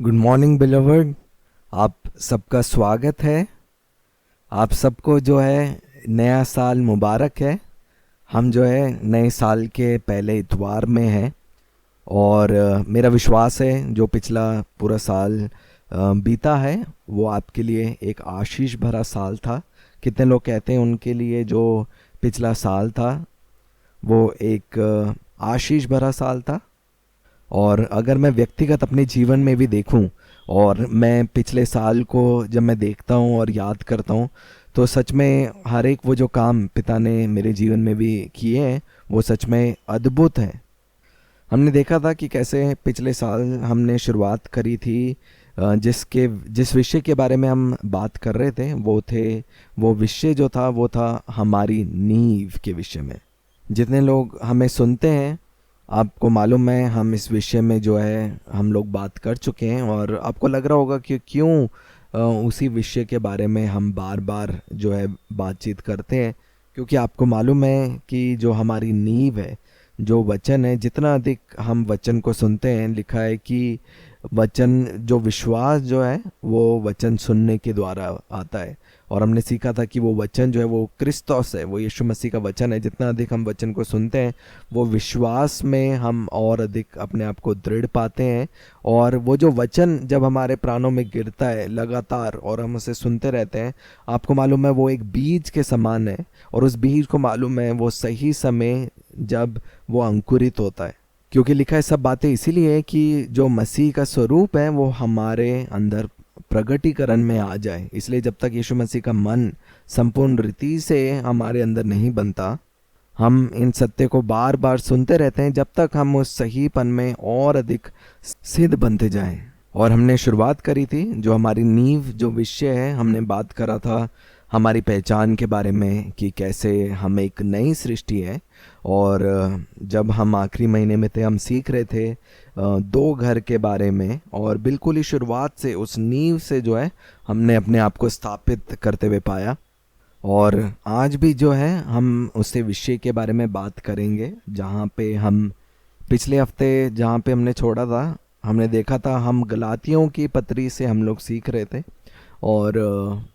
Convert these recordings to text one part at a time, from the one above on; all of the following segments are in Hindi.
Good morning beloved. आप सबका स्वागत है। आप सबको जो है नया साल मुबारक है। हम जो है नए साल के पहले इतवार में हैं और मेरा विश्वास है जो पिछला पूरा साल बीता है वो आपके लिए एक आशीष भरा साल था। कितने लोग कहते हैं उनके लिए जो पिछला साल था वो एक आशीष भरा साल था। और अगर मैं व्यक्तिगत अपने जीवन में भी देखूं और मैं पिछले साल को जब मैं देखता हूं और याद करता हूं तो सच में हर एक वो जो काम पिता ने मेरे जीवन में भी किए हैं वो सच में अद्भुत है। हमने देखा था कि कैसे पिछले साल हमने शुरुआत करी थी जिस विषय के बारे में हम बात कर रहे थे वो विषय जो था वो था हमारी नींव के विषय में। जितने लोग हमें सुनते हैं आपको मालूम है हम इस विषय में जो है हम लोग बात कर चुके हैं और आपको लग रहा होगा कि क्यों उसी विषय के बारे में हम बार बार जो है बातचीत करते हैं। क्योंकि आपको मालूम है कि जो हमारी नींव है जो वचन है, जितना अधिक हम वचन को सुनते हैं, लिखा है कि वचन जो विश्वास जो है वो वचन सुनने के द्वारा आता है। और हमने सीखा था कि वो वचन जो है वो क्रिस्तोस है, वो यीशु मसीह का वचन है। जितना अधिक हम वचन को सुनते हैं वो विश्वास में हम और अधिक अपने आप को दृढ़ पाते हैं। और वो जो वचन जब हमारे प्राणों में गिरता है लगातार और हम उसे सुनते रहते हैं, आपको मालूम है वो एक बीज के समान है। और उस बीज को मालूम है वो सही समय जब वो अंकुरित होता है। क्योंकि लिखा है सब बातें इसीलिए है कि जो मसीह का स्वरूप है वो हमारे अंदर प्रगटीकरण में आ जाए। इसलिए जब तक यीशु मसीह का मन संपूर्ण रीति से हमारे अंदर नहीं बनता, हम इन सत्य को बार बार सुनते रहते हैं जब तक हम उस सहीपन में और अधिक सिद्ध बनते जाएं। और हमने शुरुआत करी थी जो हमारी नींव जो विषय है, हमने बात करा था हमारी पहचान के बारे में कि कैसे हम एक नई सृष्टि है। और जब हम आखिरी महीने में थे हम सीख रहे थे दो घर के बारे में। और बिल्कुल ही शुरुआत से उस नींव से जो है हमने अपने आप को स्थापित करते हुए पाया। और आज भी जो है हम उसी विषय के बारे में बात करेंगे जहाँ पे हम पिछले हफ्ते जहाँ पे हमने छोड़ा था, हमने देखा था हम गलातियों की पत्री से हम लोग सीख रहे थे। और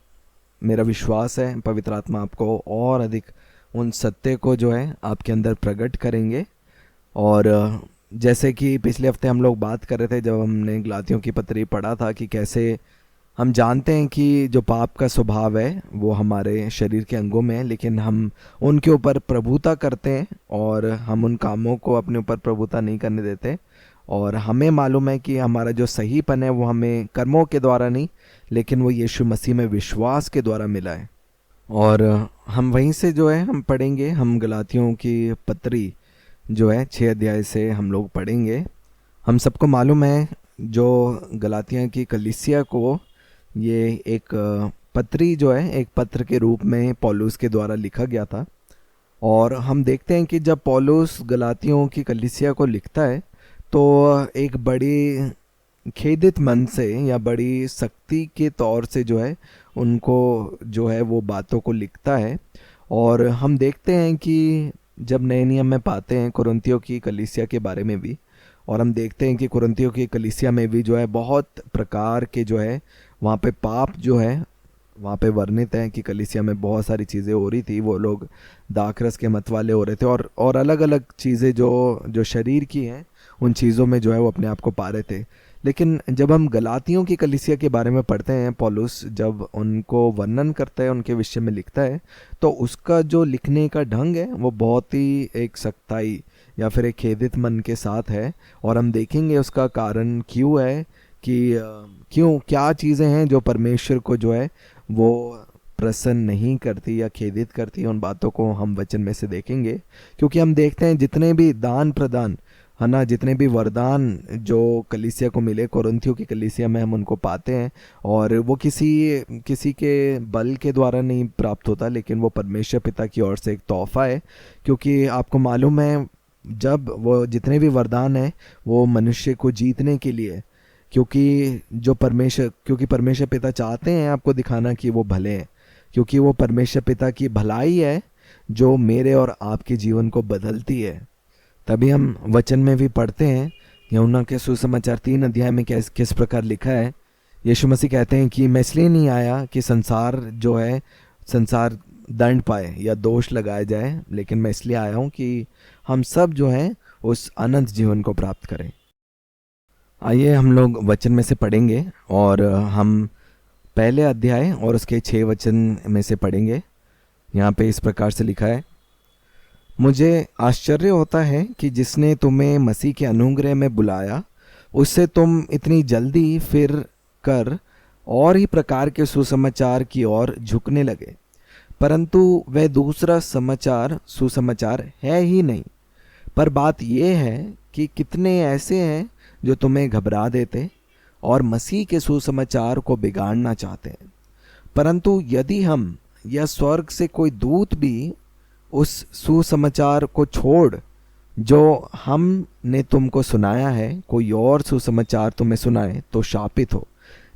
मेरा विश्वास है पवित्र आत्मा आपको और अधिक उन सत्य को जो है आपके अंदर प्रकट करेंगे। और जैसे कि पिछले हफ्ते हम लोग बात कर रहे थे जब हमने गलातियों की पत्री पढ़ा था कि कैसे हम जानते हैं कि जो पाप का स्वभाव है वो हमारे शरीर के अंगों में है, लेकिन हम उनके ऊपर प्रभुता करते हैं और हम उन कामों को अपने ऊपर प्रभुता नहीं करने देते। और हमें मालूम है कि हमारा जो सहीपन है वो हमें कर्मों के द्वारा नहीं, लेकिन वो यीशु मसीह में विश्वास के द्वारा मिला है। और हम वहीं से जो है हम पढ़ेंगे, हम गलातियों की पत्री जो है 6 अध्याय से हम लोग पढ़ेंगे। हम सबको मालूम है जो गलातिया की कलीसिया को ये एक पत्री जो है एक पत्र के रूप में पौलुस के द्वारा लिखा गया था। और हम देखते हैं कि जब पौलुस गलातियों की कलीसिया को लिखता है तो एक बड़ी खेदित मन से या बड़ी सख्ती के तौर से जो है उनको जो है वो बातों को लिखता है। और हम देखते हैं कि जब नए नियम में पाते हैं कुरिन्थियों की कलीसिया के बारे में भी, और हम देखते हैं कि कुरिन्थियों की कलीसिया में भी जो है बहुत प्रकार के जो है वहाँ पे पाप जो है वहाँ पे वर्णित है कि कलीसिया में बहुत सारी चीज़ें हो रही थी। वो लोग दाखरस के मत वाले हो रहे थे और अलग अलग चीज़ें जो शरीर की हैं उन चीज़ों में जो है वो अपने आप को पा रहे थे। लेकिन जब हम गलातियों की कलीसिया के बारे में पढ़ते हैं, पौलुस जब उनको वर्णन करता है उनके विषय में लिखता है तो उसका जो लिखने का ढंग है वो बहुत ही एक सख्ताई या फिर एक खेदित मन के साथ है। और हम देखेंगे उसका कारण क्यों है कि क्यों क्या चीज़ें हैं जो परमेश्वर को जो है वो प्रसन्न नहीं करती या खेदित करती। उन बातों को हम वचन में से देखेंगे। क्योंकि हम देखते हैं जितने भी दान प्रदान है ना, जितने भी वरदान जो कलीसिया को मिले कुरिन्थियों की कलीसिया में हम उनको पाते हैं। और वो किसी के बल के द्वारा नहीं प्राप्त होता, लेकिन वो परमेश्वर पिता की ओर से एक तोहफा है। क्योंकि आपको मालूम है जब वो जितने भी वरदान हैं वो मनुष्य को जीतने के लिए, क्योंकि परमेश्वर पिता चाहते हैं आपको दिखाना कि वो भले हैं। क्योंकि वो परमेश्वर पिता की भलाई है जो मेरे और आपके जीवन को बदलती है। तभी हम वचन में भी पढ़ते हैं यूहन्ना के सुसमाचार 3 अध्याय में किस प्रकार लिखा है। यीशु मसीह कहते हैं कि मैं इसलिए नहीं आया कि संसार दंड पाए या दोष लगाया जाए, लेकिन मैं इसलिए आया हूँ कि हम सब जो है उस अनंत जीवन को प्राप्त करें। आइए हम लोग वचन में से पढ़ेंगे और हम पहले अध्याय और उसके 6 वचन में से पढ़ेंगे। यहाँ पे इस प्रकार से लिखा है, मुझे आश्चर्य होता है कि जिसने तुम्हें मसीह के अनुग्रह में बुलाया उससे तुम इतनी जल्दी फिर कर और ही प्रकार के सुसमाचार की ओर झुकने लगे, परंतु वह दूसरा सुसमाचार है ही नहीं। पर बात यह है कि कितने ऐसे हैं जो तुम्हें घबरा देते और मसीह के सुसमाचार को बिगाड़ना चाहते हैं। परंतु यदि हम या स्वर्ग से कोई दूत भी उस सुसमाचार को छोड़ जो हमने तुमको सुनाया है, कोई और सुसमाचार तुम्हें सुनाए तो शापित हो।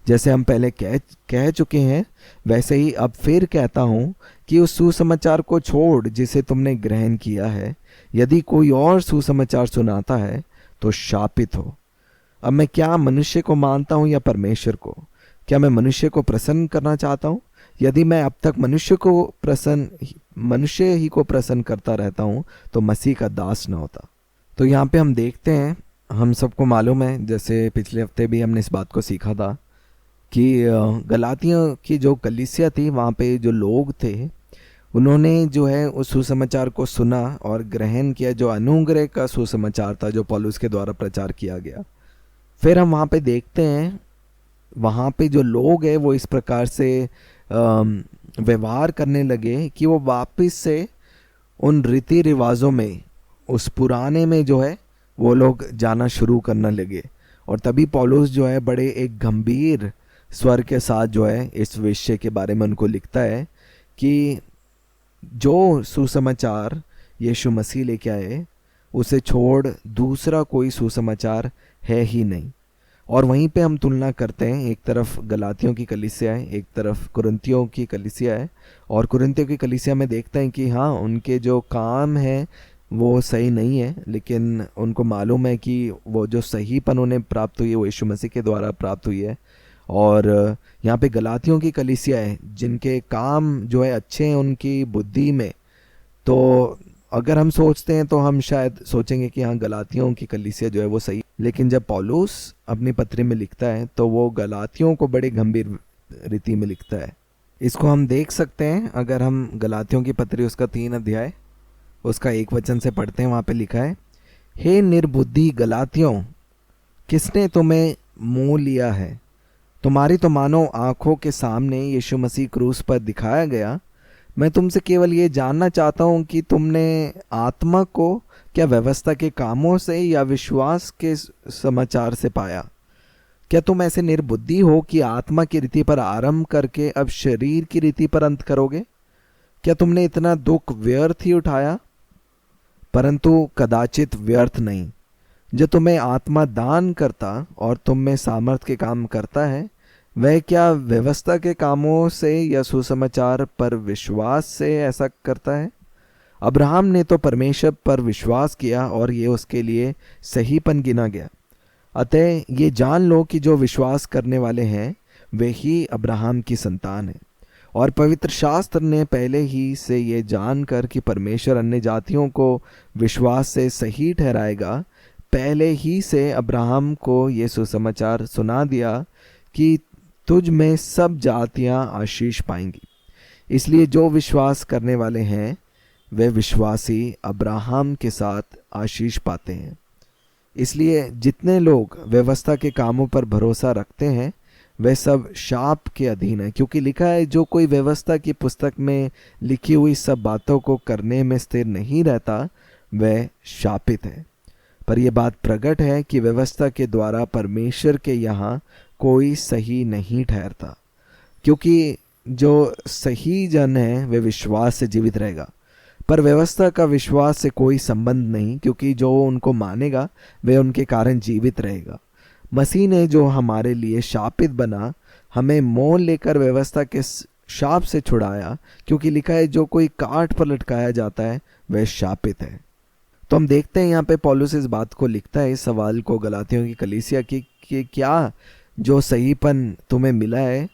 जैसे हम पहले कह चुके हैं, वैसे ही अब फिर कहता हूँ कि उस सुसमाचार को छोड़ जिसे तुमने ग्रहण किया है, यदि कोई और सुसमाचार सुनाता है तो शापित हो। अब मैं क्या मनुष्य को मानता हूँ या परमेश्वर को? क्या मैं मनुष्य को प्रसन्न करना चाहता हूँ? यदि मैं अब तक मनुष्य ही को प्रसन्न करता रहता हूँ तो मसीह का दास न होता। तो यहाँ पे हम देखते हैं, हम सबको मालूम है, जैसे पिछले हफ्ते भी हमने इस बात को सीखा था कि गलातियों की जो कलीसिया थी, वहाँ पे जो लोग थे उन्होंने जो है उस सुसमाचार को सुना और ग्रहण किया, जो अनुग्रह का सुसमाचार था जो पौलुस के द्वारा प्रचार किया गया। फिर हम वहाँ पे देखते हैं, वहाँ पे जो लोग हैं वो इस प्रकार से व्यवहार करने लगे कि वो वापस से उन रीति रिवाजों में, उस पुराने में जो है वो लोग जाना शुरू करने लगे। और तभी पौलुस जो है बड़े एक गंभीर स्वर के साथ जो है इस विषय के बारे में उनको लिखता है कि जो सुसमाचार यीशु मसीह लेके आए उसे छोड़ दूसरा कोई सुसमाचार है ही नहीं। और वहीं पे हम तुलना करते हैं, एक तरफ गलातियों की कलीसिया है, एक तरफ कुरिन्थियों की कलीसिया है। और कुरिन्थियों की कलीसिया में देखते हैं कि हाँ, उनके जो काम है वो सही नहीं है, लेकिन उनको मालूम है कि वो जो सहीपन उन्हें प्राप्त हुई है वो यीशु मसीह के द्वारा प्राप्त हुई है। और यहाँ पे गलातियों की कलीसिया है जिनके काम जो है अच्छे हैं उनकी बुद्धि में। तो अगर हम सोचते हैं तो हम शायद सोचेंगे कि हाँ, गलातियों की कलीसिया जो है वो सही, लेकिन जब पौलुस अपनी पत्री में लिखता है तो वो गलातियों को बड़े गंभीर रीति में लिखता है। इसको हम देख सकते हैं अगर हम गलातियों की पत्री उसका 3 अध्याय उसका 1 वचन से पढ़ते हैं। वहाँ पे लिखा है, हे निर्बुद्धि गलातियों, किसने तुम्हें मोह लिया है? तुम्हारी तो मानो आंखों के सामने यीशु मसीह क्रूस पर दिखाया गया। मैं तुमसे केवल ये जानना चाहता हूँ कि तुमने आत्मा को क्या व्यवस्था के कामों से या विश्वास के समाचार से पाया? क्या तुम ऐसे निर्बुद्धि हो कि आत्मा की रीति पर आरंभ करके अब शरीर की रीति पर अंत करोगे? क्या तुमने इतना दुख व्यर्थ ही उठाया? परंतु कदाचित व्यर्थ नहीं। जो तुम्हें आत्मा दान करता और तुम में सामर्थ के काम करता है, वह क्या व्यवस्था के कामों से या सुसमाचार पर विश्वास से ऐसा करता है? अब्राहम ने तो परमेश्वर पर विश्वास किया और ये उसके लिए सहीपन गिना गया। अतः ये जान लो कि जो विश्वास करने वाले हैं वे ही अब्राहम की संतान है। और पवित्र शास्त्र ने पहले ही से ये जानकर कि परमेश्वर अन्य जातियों को विश्वास से सही ठहराएगा, पहले ही से अब्राहम को ये सुसमाचार सुना दिया कि तुझ में सब जातियां आशीष पाएंगी। इसलिए जो विश्वास करने वाले हैं वे विश्वासी अब्राहम के साथ आशीष पाते हैं। इसलिए जितने लोग व्यवस्था के कामों पर भरोसा रखते हैं वे सब शाप के अधीन है, क्योंकि लिखा है, जो कोई व्यवस्था की पुस्तक में लिखी हुई सब बातों को करने में स्थिर नहीं रहता वह शापित है। पर यह बात प्रकट है कि व्यवस्था के द्वारा परमेश्वर के यहाँ कोई सही नहीं ठहरता, क्योंकि जो सही जन है वे विश्वास से जीवित रहेगा। पर व्यवस्था का विश्वास से कोई संबंध नहीं, क्योंकि जो उनको मानेगा वे उनके कारण जीवित रहेगा। मसीह ने जो हमारे लिए शापित बना हमें मोल लेकर व्यवस्था के शाप से छुड़ाया, क्योंकि लिखा है, जो कोई काठ पर लटकाया जाता है वह शापित है। तो हम देखते हैं यहाँ पे पौलुस इस बात को लिखता है, इस सवाल को गलातियों की कलीसिया की कि क्या जो सहीपन तुम्हें मिला है,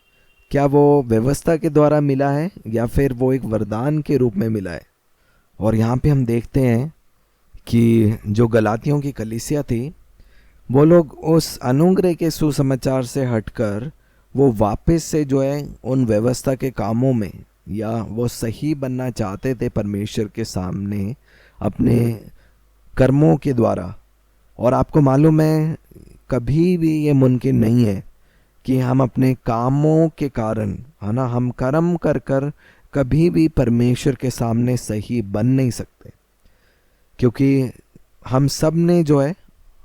क्या वो व्यवस्था के द्वारा मिला है या फिर वो एक वरदान के रूप में मिला है। और यहाँ पे हम देखते हैं कि जो गलातियों की कलीसिया थी, वो लोग उस अनुग्रह के सुसमाचार से हटकर वो वापस से जो है उन व्यवस्था के कामों में, या वो सही बनना चाहते थे परमेश्वर के सामने अपने कर्मों के द्वारा। और आपको मालूम है, कभी भी ये मुमकिन नहीं है कि हम अपने कामों के कारण, है ना, हम कर्म कर कर कभी भी परमेश्वर के सामने सही बन नहीं सकते, क्योंकि हम सब ने जो है,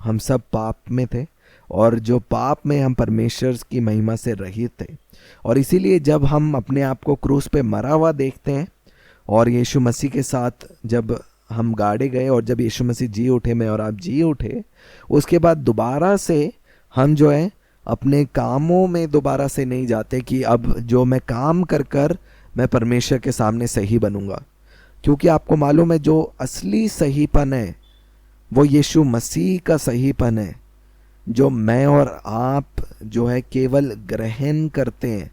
हम सब पाप में थे, और जो पाप में हम परमेश्वर की महिमा से रहित थे। और इसीलिए जब हम अपने आप को क्रूस पे मरा हुआ देखते हैं और यीशु मसीह के साथ जब हम गाड़े गए और जब यीशु मसीह जी उठे, मैं और आप जी उठे, उसके बाद दोबारा से हम जो है अपने कामों में दोबारा से नहीं जाते कि अब जो मैं काम कर कर मैं परमेश्वर के सामने सही बनूंगा। क्योंकि आपको मालूम है, जो असली सहीपन है वो यीशु मसीह का सहीपन है, जो मैं और आप जो है केवल ग्रहण करते हैं,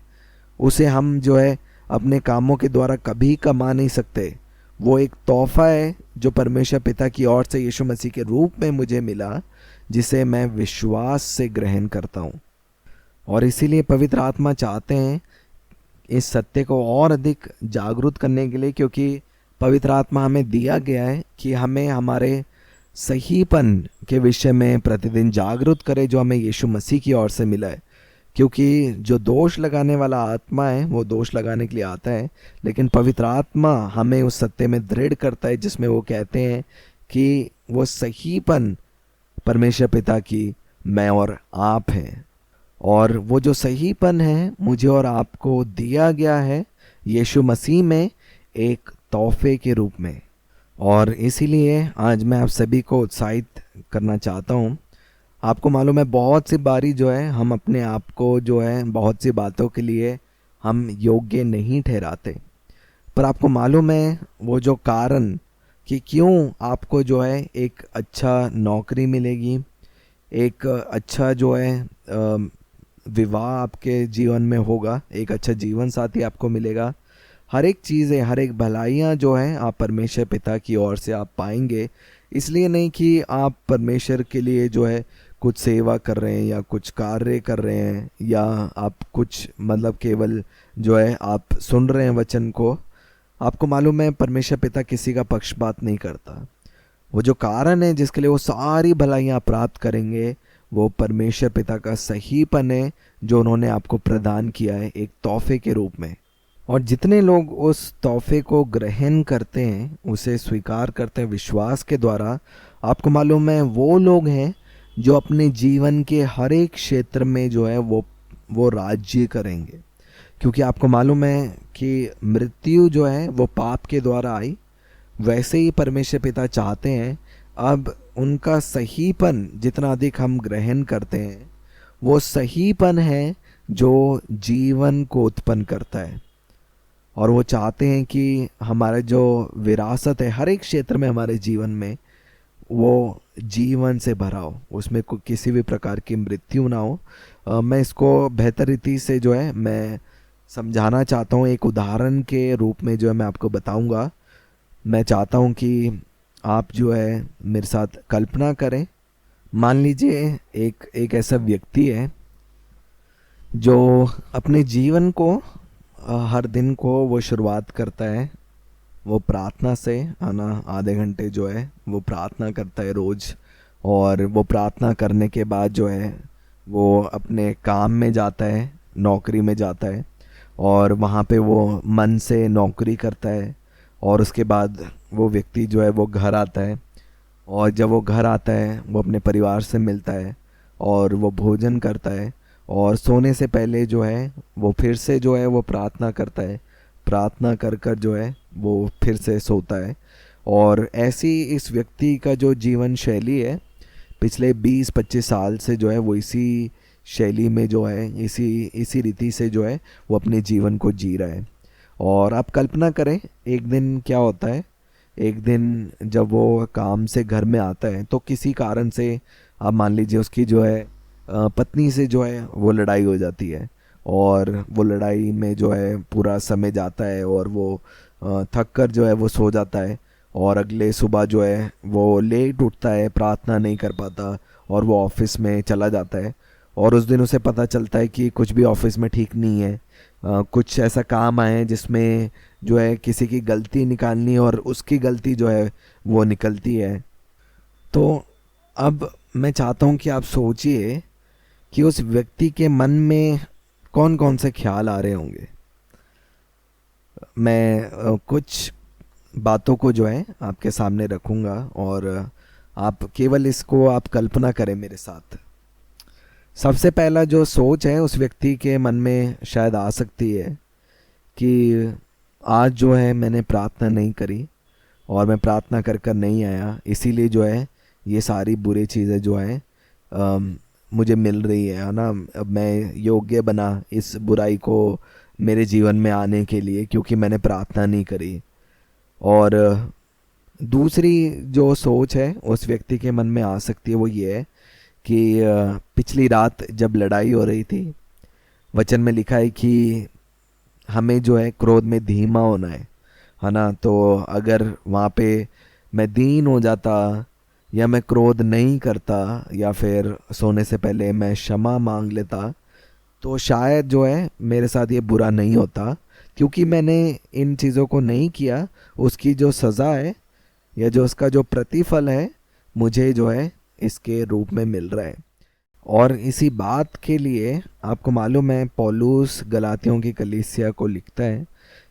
उसे हम जो है अपने कामों के द्वारा कभी कमा नहीं सकते। वो एक तोहफा है जो परमेश्वर पिता की ओर से यीशु मसीह के रूप में मुझे मिला, जिसे मैं विश्वास से ग्रहण करता हूँ। और इसीलिए पवित्र आत्मा चाहते हैं इस सत्य को और अधिक जागरूक करने के लिए, क्योंकि पवित्र आत्मा हमें दिया गया है कि हमें हमारे सहीपन के विषय में प्रतिदिन जागरूक करे, जो हमें यीशु मसीह की ओर से मिला है। क्योंकि जो दोष लगाने वाला आत्मा है वो दोष लगाने के लिए आता है, लेकिन पवित्र आत्मा हमें उस सत्य में दृढ़ करता है जिसमें वो कहते हैं कि वो सहीपन परमेश्वर पिता की मैं और आप हैं। और वो जो सहीपन है मुझे और आपको दिया गया है यीशु मसीह में एक तोहफे के रूप में। और इसीलिए आज मैं आप सभी को उत्साहित करना चाहता हूँ। आपको मालूम है, बहुत सी बारी जो है हम अपने आप को जो है बहुत सी बातों के लिए हम योग्य नहीं ठहराते, पर आपको मालूम है वो जो कारण कि क्यों आपको जो है एक अच्छा नौकरी मिलेगी, एक अच्छा जो है विवाह आपके जीवन में होगा, एक अच्छा जीवन साथी आपको मिलेगा, हर एक चीज़ें, हर एक भलाइयाँ जो हैं आप परमेश्वर पिता की ओर से आप पाएंगे। इसलिए नहीं कि आप परमेश्वर के लिए जो है कुछ सेवा कर रहे हैं या कुछ कार्य कर रहे हैं, या आप कुछ मतलब केवल जो है आप सुन रहे हैं वचन को। आपको मालूम है, परमेश्वर पिता किसी का पक्षपात नहीं करता। वो जो कारण है जिसके लिए वो सारी भलाइयाँ प्राप्त करेंगे, वो परमेश्वर पिता का सहीपन है जो उन्होंने आपको प्रदान किया है एक तोहफे के रूप में। और जितने लोग उस तोहफे को ग्रहण करते हैं, उसे स्वीकार करते हैं विश्वास के द्वारा, आपको मालूम है वो लोग हैं जो अपने जीवन के हर एक क्षेत्र में जो है वो राज्य करेंगे। क्योंकि आपको मालूम है कि मृत्यु जो है वो पाप के द्वारा आई, वैसे ही परमेश्वर पिता चाहते हैं अब उनका सहीपन जितना अधिक हम ग्रहण करते हैं, वो सहीपन है जो जीवन को उत्पन्न करता है। और वो चाहते हैं कि हमारा जो विरासत है हर एक क्षेत्र में हमारे जीवन में, वो जीवन से भरा हो, उसमें किसी भी प्रकार की मृत्यु ना हो। मैं इसको बेहतर रीति से जो है मैं समझाना चाहता हूँ, एक उदाहरण के रूप में जो है मैं आपको बताऊंगा। मैं चाहता हूँ कि आप जो है मेरे साथ कल्पना करें। मान लीजिए एक ऐसा व्यक्ति है जो अपने जीवन को हर दिन को वो शुरुआत करता है वो प्रार्थना से, आना आधे घंटे जो है वो प्रार्थना करता है रोज़। और वो प्रार्थना करने के बाद जो है वो अपने काम में जाता है, नौकरी में जाता है, और वहाँ पे वो मन से नौकरी करता है। और उसके बाद वो व्यक्ति जो है वो घर आता है, और जब वो घर आता है वो अपने परिवार से मिलता है और वो भोजन करता है, और सोने से पहले जो है वो फिर से जो है वो प्रार्थना करता है, प्रार्थना कर कर जो है वो फिर से सोता है। और ऐसी इस व्यक्ति का जो जीवन शैली है पिछले 20-25 साल से जो है वो इसी शैली में जो है इसी रीति से जो है वो अपने जीवन को जी रहा है। और आप कल्पना करें एक दिन क्या होता है एक दिन जब वो काम से घर में आता है तो किसी कारण से आप मान लीजिए उसकी जो है पत्नी से जो है वो लड़ाई हो जाती है, और वो लड़ाई में जो है पूरा समय जाता है और वो थक कर जो है वो सो जाता है, और अगले सुबह जो है वो लेट उठता है, प्रार्थना नहीं कर पाता और वो ऑफिस में चला जाता है। और उस दिन उसे पता चलता है कि कुछ भी ऑफिस में ठीक नहीं है, कुछ ऐसा काम आए हैं जिसमें जो है किसी की गलती निकालनी है और उसकी गलती जो है वो निकलती है। तो अब मैं चाहता हूँ कि आप सोचिए कि उस व्यक्ति के मन में कौन कौन से ख्याल आ रहे होंगे। मैं कुछ बातों को जो है आपके सामने रखूँगा, और आप केवल इसको आप कल्पना करें मेरे साथ। सबसे पहला जो सोच है उस व्यक्ति के मन में शायद आ सकती है कि आज जो है मैंने प्रार्थना नहीं करी और मैं प्रार्थना कर कर नहीं आया, इसीलिए जो है ये सारी बुरी चीज़ें जो है मुझे मिल रही है ना। अब मैं योग्य बना इस बुराई को मेरे जीवन में आने के लिए क्योंकि मैंने प्रार्थना नहीं करी। और दूसरी जो सोच है उस व्यक्ति के मन में आ सकती है वो ये है कि पिछली रात जब लड़ाई हो रही थी, वचन में लिखा है कि हमें जो है क्रोध में धीमा होना है ना। तो अगर वहाँ पे मैं दीन हो जाता या मैं क्रोध नहीं करता या फिर सोने से पहले मैं क्षमा मांग लेता तो शायद जो है मेरे साथ ये बुरा नहीं होता, क्योंकि मैंने इन चीज़ों को नहीं किया। उसकी जो सज़ा है या जो उसका जो प्रतिफल है मुझे जो है इसके रूप में मिल रहा है। और इसी बात के लिए आपको मालूम है पौलुस गलातियों की कलीसिया को लिखता है,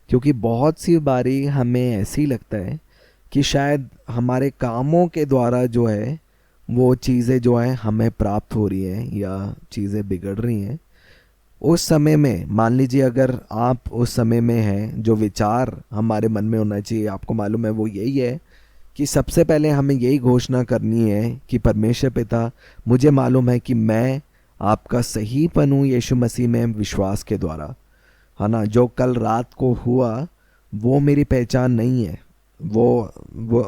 क्योंकि बहुत सी बारी हमें ऐसी लगता है कि शायद हमारे कामों के द्वारा जो है वो चीज़ें जो है हमें प्राप्त हो रही हैं या चीज़ें बिगड़ रही हैं। उस समय में मान लीजिए अगर आप उस समय में हैं, जो विचार हमारे मन में होना चाहिए आपको मालूम है वो यही है कि सबसे पहले हमें यही घोषणा करनी है कि परमेश्वर पिता, मुझे मालूम है कि मैं आपका सहीपन हूँ यीशु मसीह में विश्वास के द्वारा, है ना। जो कल रात को हुआ वो मेरी पहचान नहीं है, वो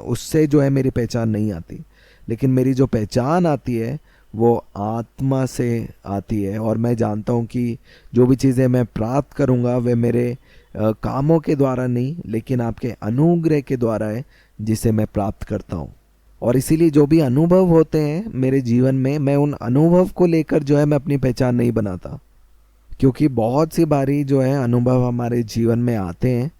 उससे जो है मेरी पहचान नहीं आती, लेकिन मेरी जो पहचान आती है वो आत्मा से आती है। और मैं जानता हूँ कि जो भी चीज़ें मैं प्राप्त करूँगा वे मेरे कामों के द्वारा नहीं, लेकिन आपके अनुग्रह के द्वारा है जिसे मैं प्राप्त करता हूँ। और इसीलिए जो भी अनुभव होते हैं मेरे जीवन में, मैं उन अनुभव को लेकर जो है मैं अपनी पहचान नहीं बनाता, क्योंकि बहुत सी बारी जो है अनुभव हमारे जीवन में आते हैं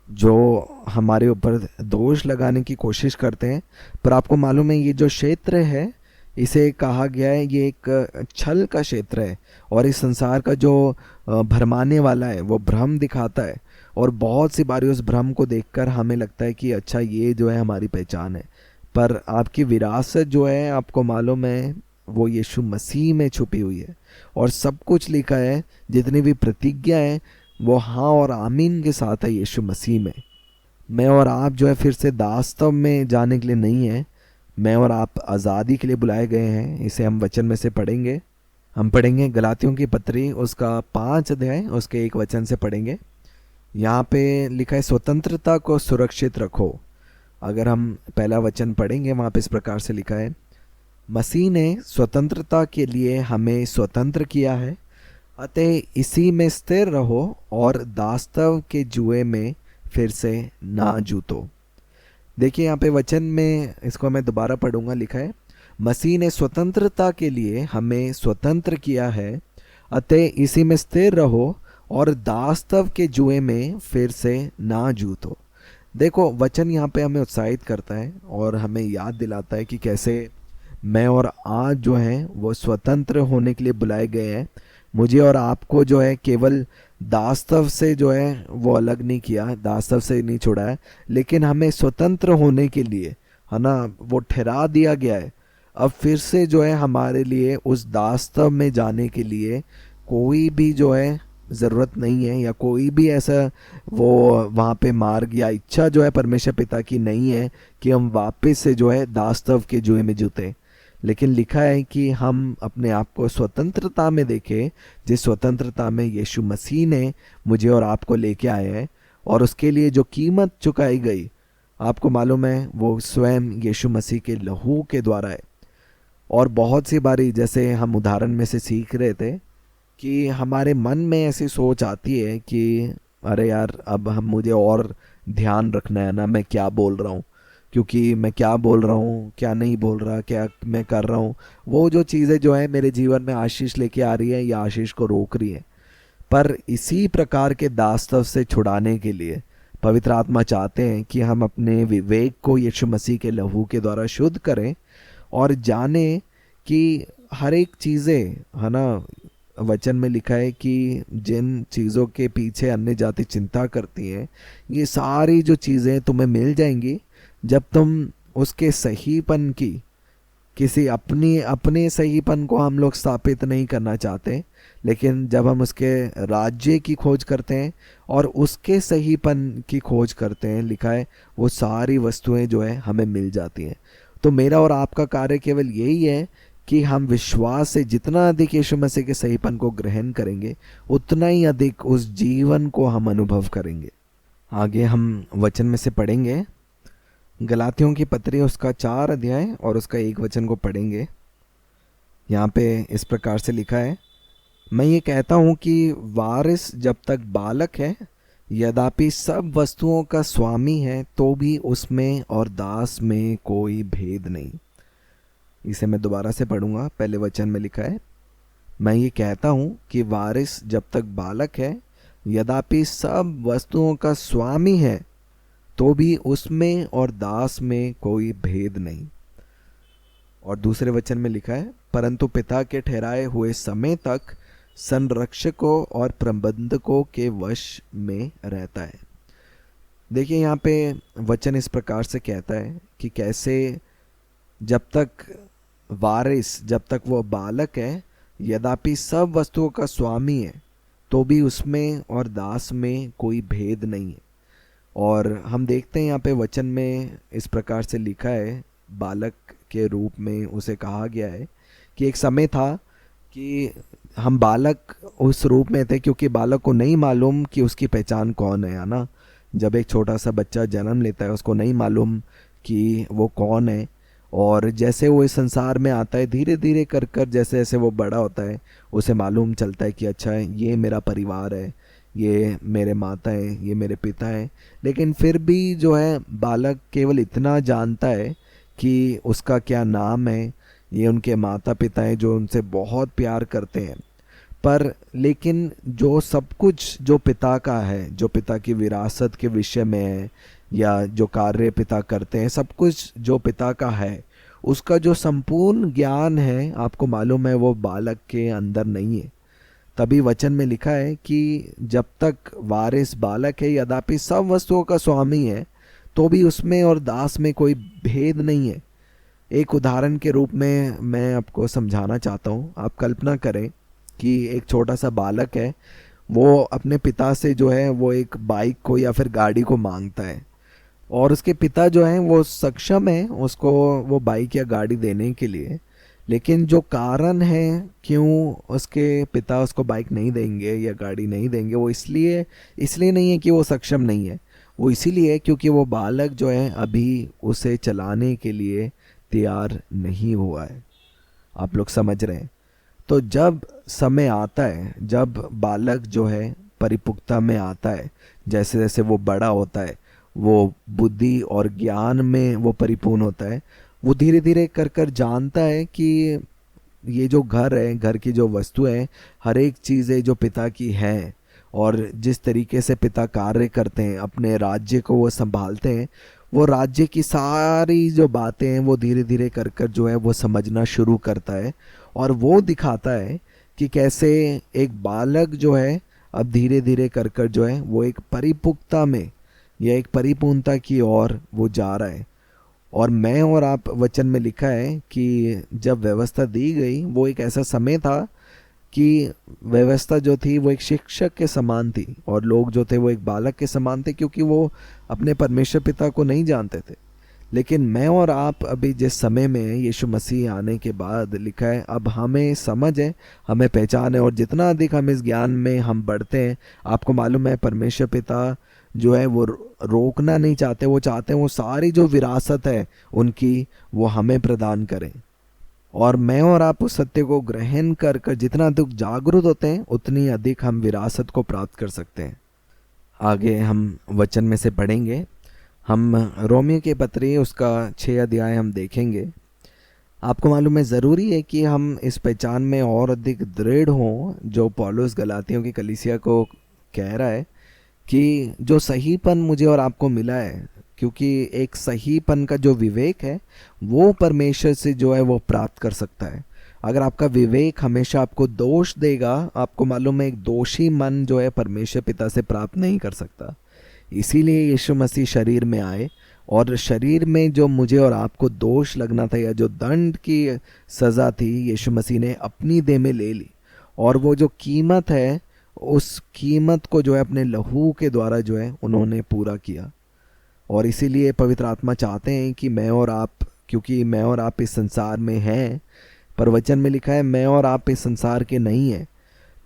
जो हमारे ऊपर दोष लगाने की कोशिश करते हैं। पर आपको मालूम है ये जो क्षेत्र है इसे कहा गया है ये एक छल का क्षेत्र है, और इस संसार का जो भरमाने वाला है वो भ्रम दिखाता है, और बहुत सी बारी उस भ्रम को देखकर हमें लगता है कि अच्छा ये जो है हमारी पहचान है। पर आपकी विरासत जो है आपको मालूम है वो यीशु मसीह में छुपी हुई है, और सब कुछ लिखा है, जितनी भी प्रतिज्ञा है वो हाँ और आमीन के साथ है यीशु मसीह में। मैं और आप जो है फिर से दास्तव में जाने के लिए नहीं है, मैं और आप आज़ादी के लिए बुलाए गए हैं। इसे हम वचन में से पढ़ेंगे। हम पढ़ेंगे गलातियों की पत्री उसका 5 अध्याय उसके 1 वचन से पढ़ेंगे। यहाँ पे लिखा है स्वतंत्रता को सुरक्षित रखो। अगर हम पहला वचन पढ़ेंगे वहाँ पे इस प्रकार से लिखा है, मसीह ने स्वतंत्रता के लिए हमें स्वतंत्र किया है, अतः इसी में स्थिर रहो और दास्तव के जुए में फिर से ना जूतो। देखिए यहाँ पे वचन में, इसको मैं दोबारा पढ़ूंगा, लिखा है मसीह ने स्वतंत्रता के लिए हमें स्वतंत्र किया है, अतः इसी में स्थिर रहो और दास्तव के जुए में फिर से ना जूतो। देखो वचन यहाँ पे हमें उत्साहित करता है और हमें याद दिलाता है कि कैसे मैं और आज जो हैं वो स्वतंत्र होने के लिए बुलाए गए हैं। मुझे और आपको जो है केवल दास्तव से जो है वो अलग नहीं किया, दास्तव से नहीं छोड़ा है, लेकिन हमें स्वतंत्र होने के लिए, है ना, वो ठहरा दिया गया है। अब फिर से जो है हमारे लिए उस दास्तव में जाने के लिए कोई भी जो है ज़रूरत नहीं है, या कोई भी ऐसा वो वहाँ पे मार्ग या इच्छा जो है परमेश्वर पिता की नहीं है कि हम वापस से जो है दास्तव के जुए में जुते। लेकिन लिखा है कि हम अपने आप को स्वतंत्रता में देखें, जिस स्वतंत्रता में यीशु मसीह ने मुझे और आपको लेके आए हैं, और उसके लिए जो कीमत चुकाई गई, आपको मालूम है वो स्वयं यीशु मसीह के लहू के द्वारा है। और बहुत सी बारी जैसे हम उदाहरण में से सीख रहे थे कि हमारे मन में ऐसी सोच आती है कि अरे यार, अब हम मुझे और ध्यान रखना है ना, मैं क्या बोल रहा हूँ, क्योंकि मैं क्या बोल रहा हूँ, क्या नहीं बोल रहा, क्या मैं कर रहा हूँ, वो जो चीज़ें जो है मेरे जीवन में आशीष लेके आ रही है या आशीष को रोक रही है। पर इसी प्रकार के दास्तव से छुड़ाने के लिए पवित्र आत्मा चाहते हैं कि हम अपने विवेक को यीशु मसीह के लहू के द्वारा शुद्ध करें और जाने कि हर एक चीज़ें, है ना, वचन में लिखा है कि जिन चीज़ों के पीछे अन्य जाति चिंता करती हैं, ये सारी जो चीज़ें तुम्हें मिल जाएंगी जब तुम उसके सहीपन की, किसी अपने सहीपन को हम लोग स्थापित नहीं करना चाहते, लेकिन जब हम उसके राज्य की खोज करते हैं और उसके सहीपन की खोज करते हैं, लिखा है वो सारी वस्तुएं जो है हमें मिल जाती हैं। तो मेरा और आपका कार्य केवल यही है कि हम विश्वास से जितना अधिक यीशु मसीह के सहीपन को ग्रहण करेंगे, उतना ही अधिक उस जीवन को हम अनुभव करेंगे। आगे हम वचन में से पढ़ेंगे, गलातियों की पत्री उसका 4 अध्याय और उसका 1 वचन को पढ़ेंगे। यहाँ पे इस प्रकार से लिखा है, मैं ये कहता हूँ कि वारिस जब तक बालक है, यद्यपि सब वस्तुओं का स्वामी है, तो भी उसमें और दास में कोई भेद नहीं। इसे मैं दोबारा से पढ़ूंगा। पहले वचन में लिखा है, मैं ये कहता हूँ कि वारिस जब तक बालक है, यद्यपि सब वस्तुओं का स्वामी है, तो भी उसमें और दास में कोई भेद नहीं। और दूसरे वचन में लिखा है, परंतु पिता के ठहराए हुए समय तक संरक्षकों और प्रबंधकों के वश में रहता है। देखिए यहाँ पे वचन इस प्रकार से कहता है कि कैसे जब तक वारिस, जब तक वो बालक है, यद्यपि सब वस्तुओं का स्वामी है, तो भी उसमें और दास में कोई भेद नहीं है। और हम देखते हैं यहाँ पे वचन में इस प्रकार से लिखा है, बालक के रूप में उसे कहा गया है कि एक समय था कि हम बालक उस रूप में थे क्योंकि बालक को नहीं मालूम कि उसकी पहचान कौन है ना। जब एक छोटा सा बच्चा जन्म लेता है, उसको नहीं मालूम कि वो कौन है, और जैसे वो इस संसार में आता है, धीरे धीरे कर कर जैसे जैसे वो बड़ा होता है, उसे मालूम चलता है कि अच्छा है, ये मेरा परिवार है, ये मेरे माता हैं, ये मेरे पिता हैं। लेकिन फिर भी जो है बालक केवल इतना जानता है कि उसका क्या नाम है, ये उनके माता पिता हैं जो उनसे बहुत प्यार करते हैं। पर लेकिन जो सब कुछ जो पिता का है, जो पिता की विरासत के विषय में है, या जो कार्य पिता करते हैं, सब कुछ जो पिता का है, उसका जो संपूर्ण ज्ञान है, आपको मालूम है वो बालक के अंदर नहीं है। तभी वचन में लिखा है कि जब तक वारिस बालक है, यद्यपि सब वस्तुओं का स्वामी है, तो भी उसमें और दास में कोई भेद नहीं है। एक उदाहरण के रूप में मैं आपको समझाना चाहता हूँ। आप कल्पना करें कि एक छोटा सा बालक है, वो अपने पिता से जो है वो एक बाइक को या फिर गाड़ी को मांगता है, और उसके पिता जो हैं वो सक्षम है उसको वो बाइक या गाड़ी देने के लिए। लेकिन जो कारण है क्यों उसके पिता उसको बाइक नहीं देंगे या गाड़ी नहीं देंगे, वो इसलिए नहीं है कि वो सक्षम नहीं है, वो इसीलिए है क्योंकि वो बालक जो है अभी उसे चलाने के लिए तैयार नहीं हुआ है। आप लोग समझ रहे हैं? तो जब समय आता है, जब बालक जो है परिपक्वता में आता है, जैसे जैसे वो बड़ा होता है, वो बुद्धि और ज्ञान में वो परिपूर्ण होता है, वो धीरे धीरे कर कर जानता है कि ये जो घर है, घर की जो वस्तु है, हर एक चीज़ है जो पिता की है, और जिस तरीके से पिता कार्य करते हैं, अपने राज्य को वो संभालते हैं, वो राज्य की सारी जो बातें हैं वो धीरे धीरे कर कर जो है वो समझना शुरू करता है। और वो दिखाता है कि कैसे एक बालक जो है अब धीरे धीरे कर कर जो है वो एक परिपक्वता में या एक परिपूर्णता की ओर वो जा रहा है। और मैं और आप वचन में लिखा है कि जब व्यवस्था दी गई, वो एक ऐसा समय था कि व्यवस्था जो थी वो एक शिक्षक के समान थी, और लोग जो थे वो एक बालक के समान थे, क्योंकि वो अपने परमेश्वर पिता को नहीं जानते थे। लेकिन मैं और आप अभी जिस समय में यीशु मसीह आने के बाद, लिखा है अब हमें समझ है, हमें पहचान है, और जितना अधिक हम इस ज्ञान में हम बढ़ते हैं, आपको मालूम है परमेश्वर पिता जो है वो रोकना नहीं चाहते, वो चाहते हैं वो सारी जो विरासत है उनकी वो हमें प्रदान करें। और मैं और आप उस सत्य को ग्रहण कर कर जितना अधिक जागरूक होते हैं उतनी अधिक हम विरासत को प्राप्त कर सकते हैं। आगे हम वचन में से पढ़ेंगे। हम रोमियो के पत्री उसका 6 अध्याय हम देखेंगे। आपको मालूम है ज़रूरी है कि हम इस पहचान में और अधिक दृढ़ हों जो पौलुस गलातियों की कलीसिया को कह रहा है कि जो सहीपन मुझे और आपको मिला है, क्योंकि एक सहीपन का जो विवेक है वो परमेश्वर से जो है वो प्राप्त कर सकता है। अगर आपका विवेक हमेशा आपको दोष देगा, आपको मालूम है एक दोषी मन जो है परमेश्वर पिता से प्राप्त नहीं कर सकता। इसीलिए यीशु मसीह शरीर में आए और शरीर में जो मुझे और आपको दोष लगना था या जो दंड की सज़ा थी यीशु मसीह ने अपनी देह में ले ली, और वो जो कीमत है उस कीमत को जो है अपने लहू के द्वारा जो है उन्होंने पूरा किया। और इसीलिए पवित्र आत्मा चाहते हैं कि मैं और आप, क्योंकि मैं और आप इस संसार में हैं, पर वचन में लिखा है मैं और आप इस संसार के नहीं हैं।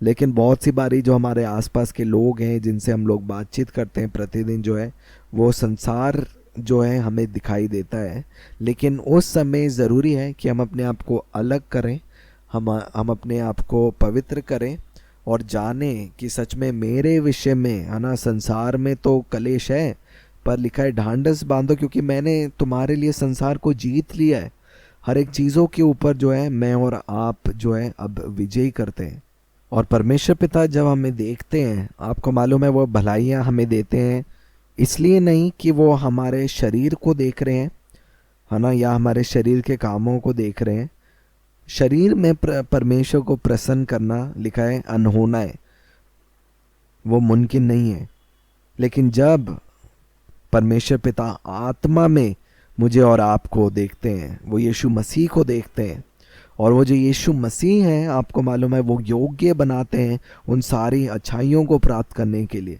लेकिन बहुत सी बारी जो हमारे आसपास के लोग हैं जिनसे हम लोग बातचीत करते हैं प्रतिदिन, जो है वो संसार जो है हमें दिखाई देता है। लेकिन उस समय ज़रूरी है कि हम अपने आप को अलग करें, हम अपने आप को पवित्र करें और जाने कि सच में मेरे विषय में है ना, संसार में तो कलेश है पर लिखा है ढांढस बांधो क्योंकि मैंने तुम्हारे लिए संसार को जीत लिया है। हर एक चीज़ों के ऊपर जो है मैं और आप जो है अब विजयी करते हैं। और परमेश्वर पिता जब हमें देखते हैं, आपको मालूम है वो भलाइयाँ हमें देते हैं इसलिए नहीं कि वो हमारे शरीर को देख रहे हैं, है ना, या हमारे शरीर के कामों को देख रहे हैं। शरीर में परमेश्वर को प्रसन्न करना लिखा है अनहोना है, वो मुमकिन नहीं है। लेकिन जब परमेश्वर पिता आत्मा में मुझे और आपको देखते हैं, वो यीशु मसीह को देखते हैं, और वो जो यीशु मसीह हैं आपको मालूम है वो योग्य बनाते हैं उन सारी अच्छाइयों को प्राप्त करने के लिए।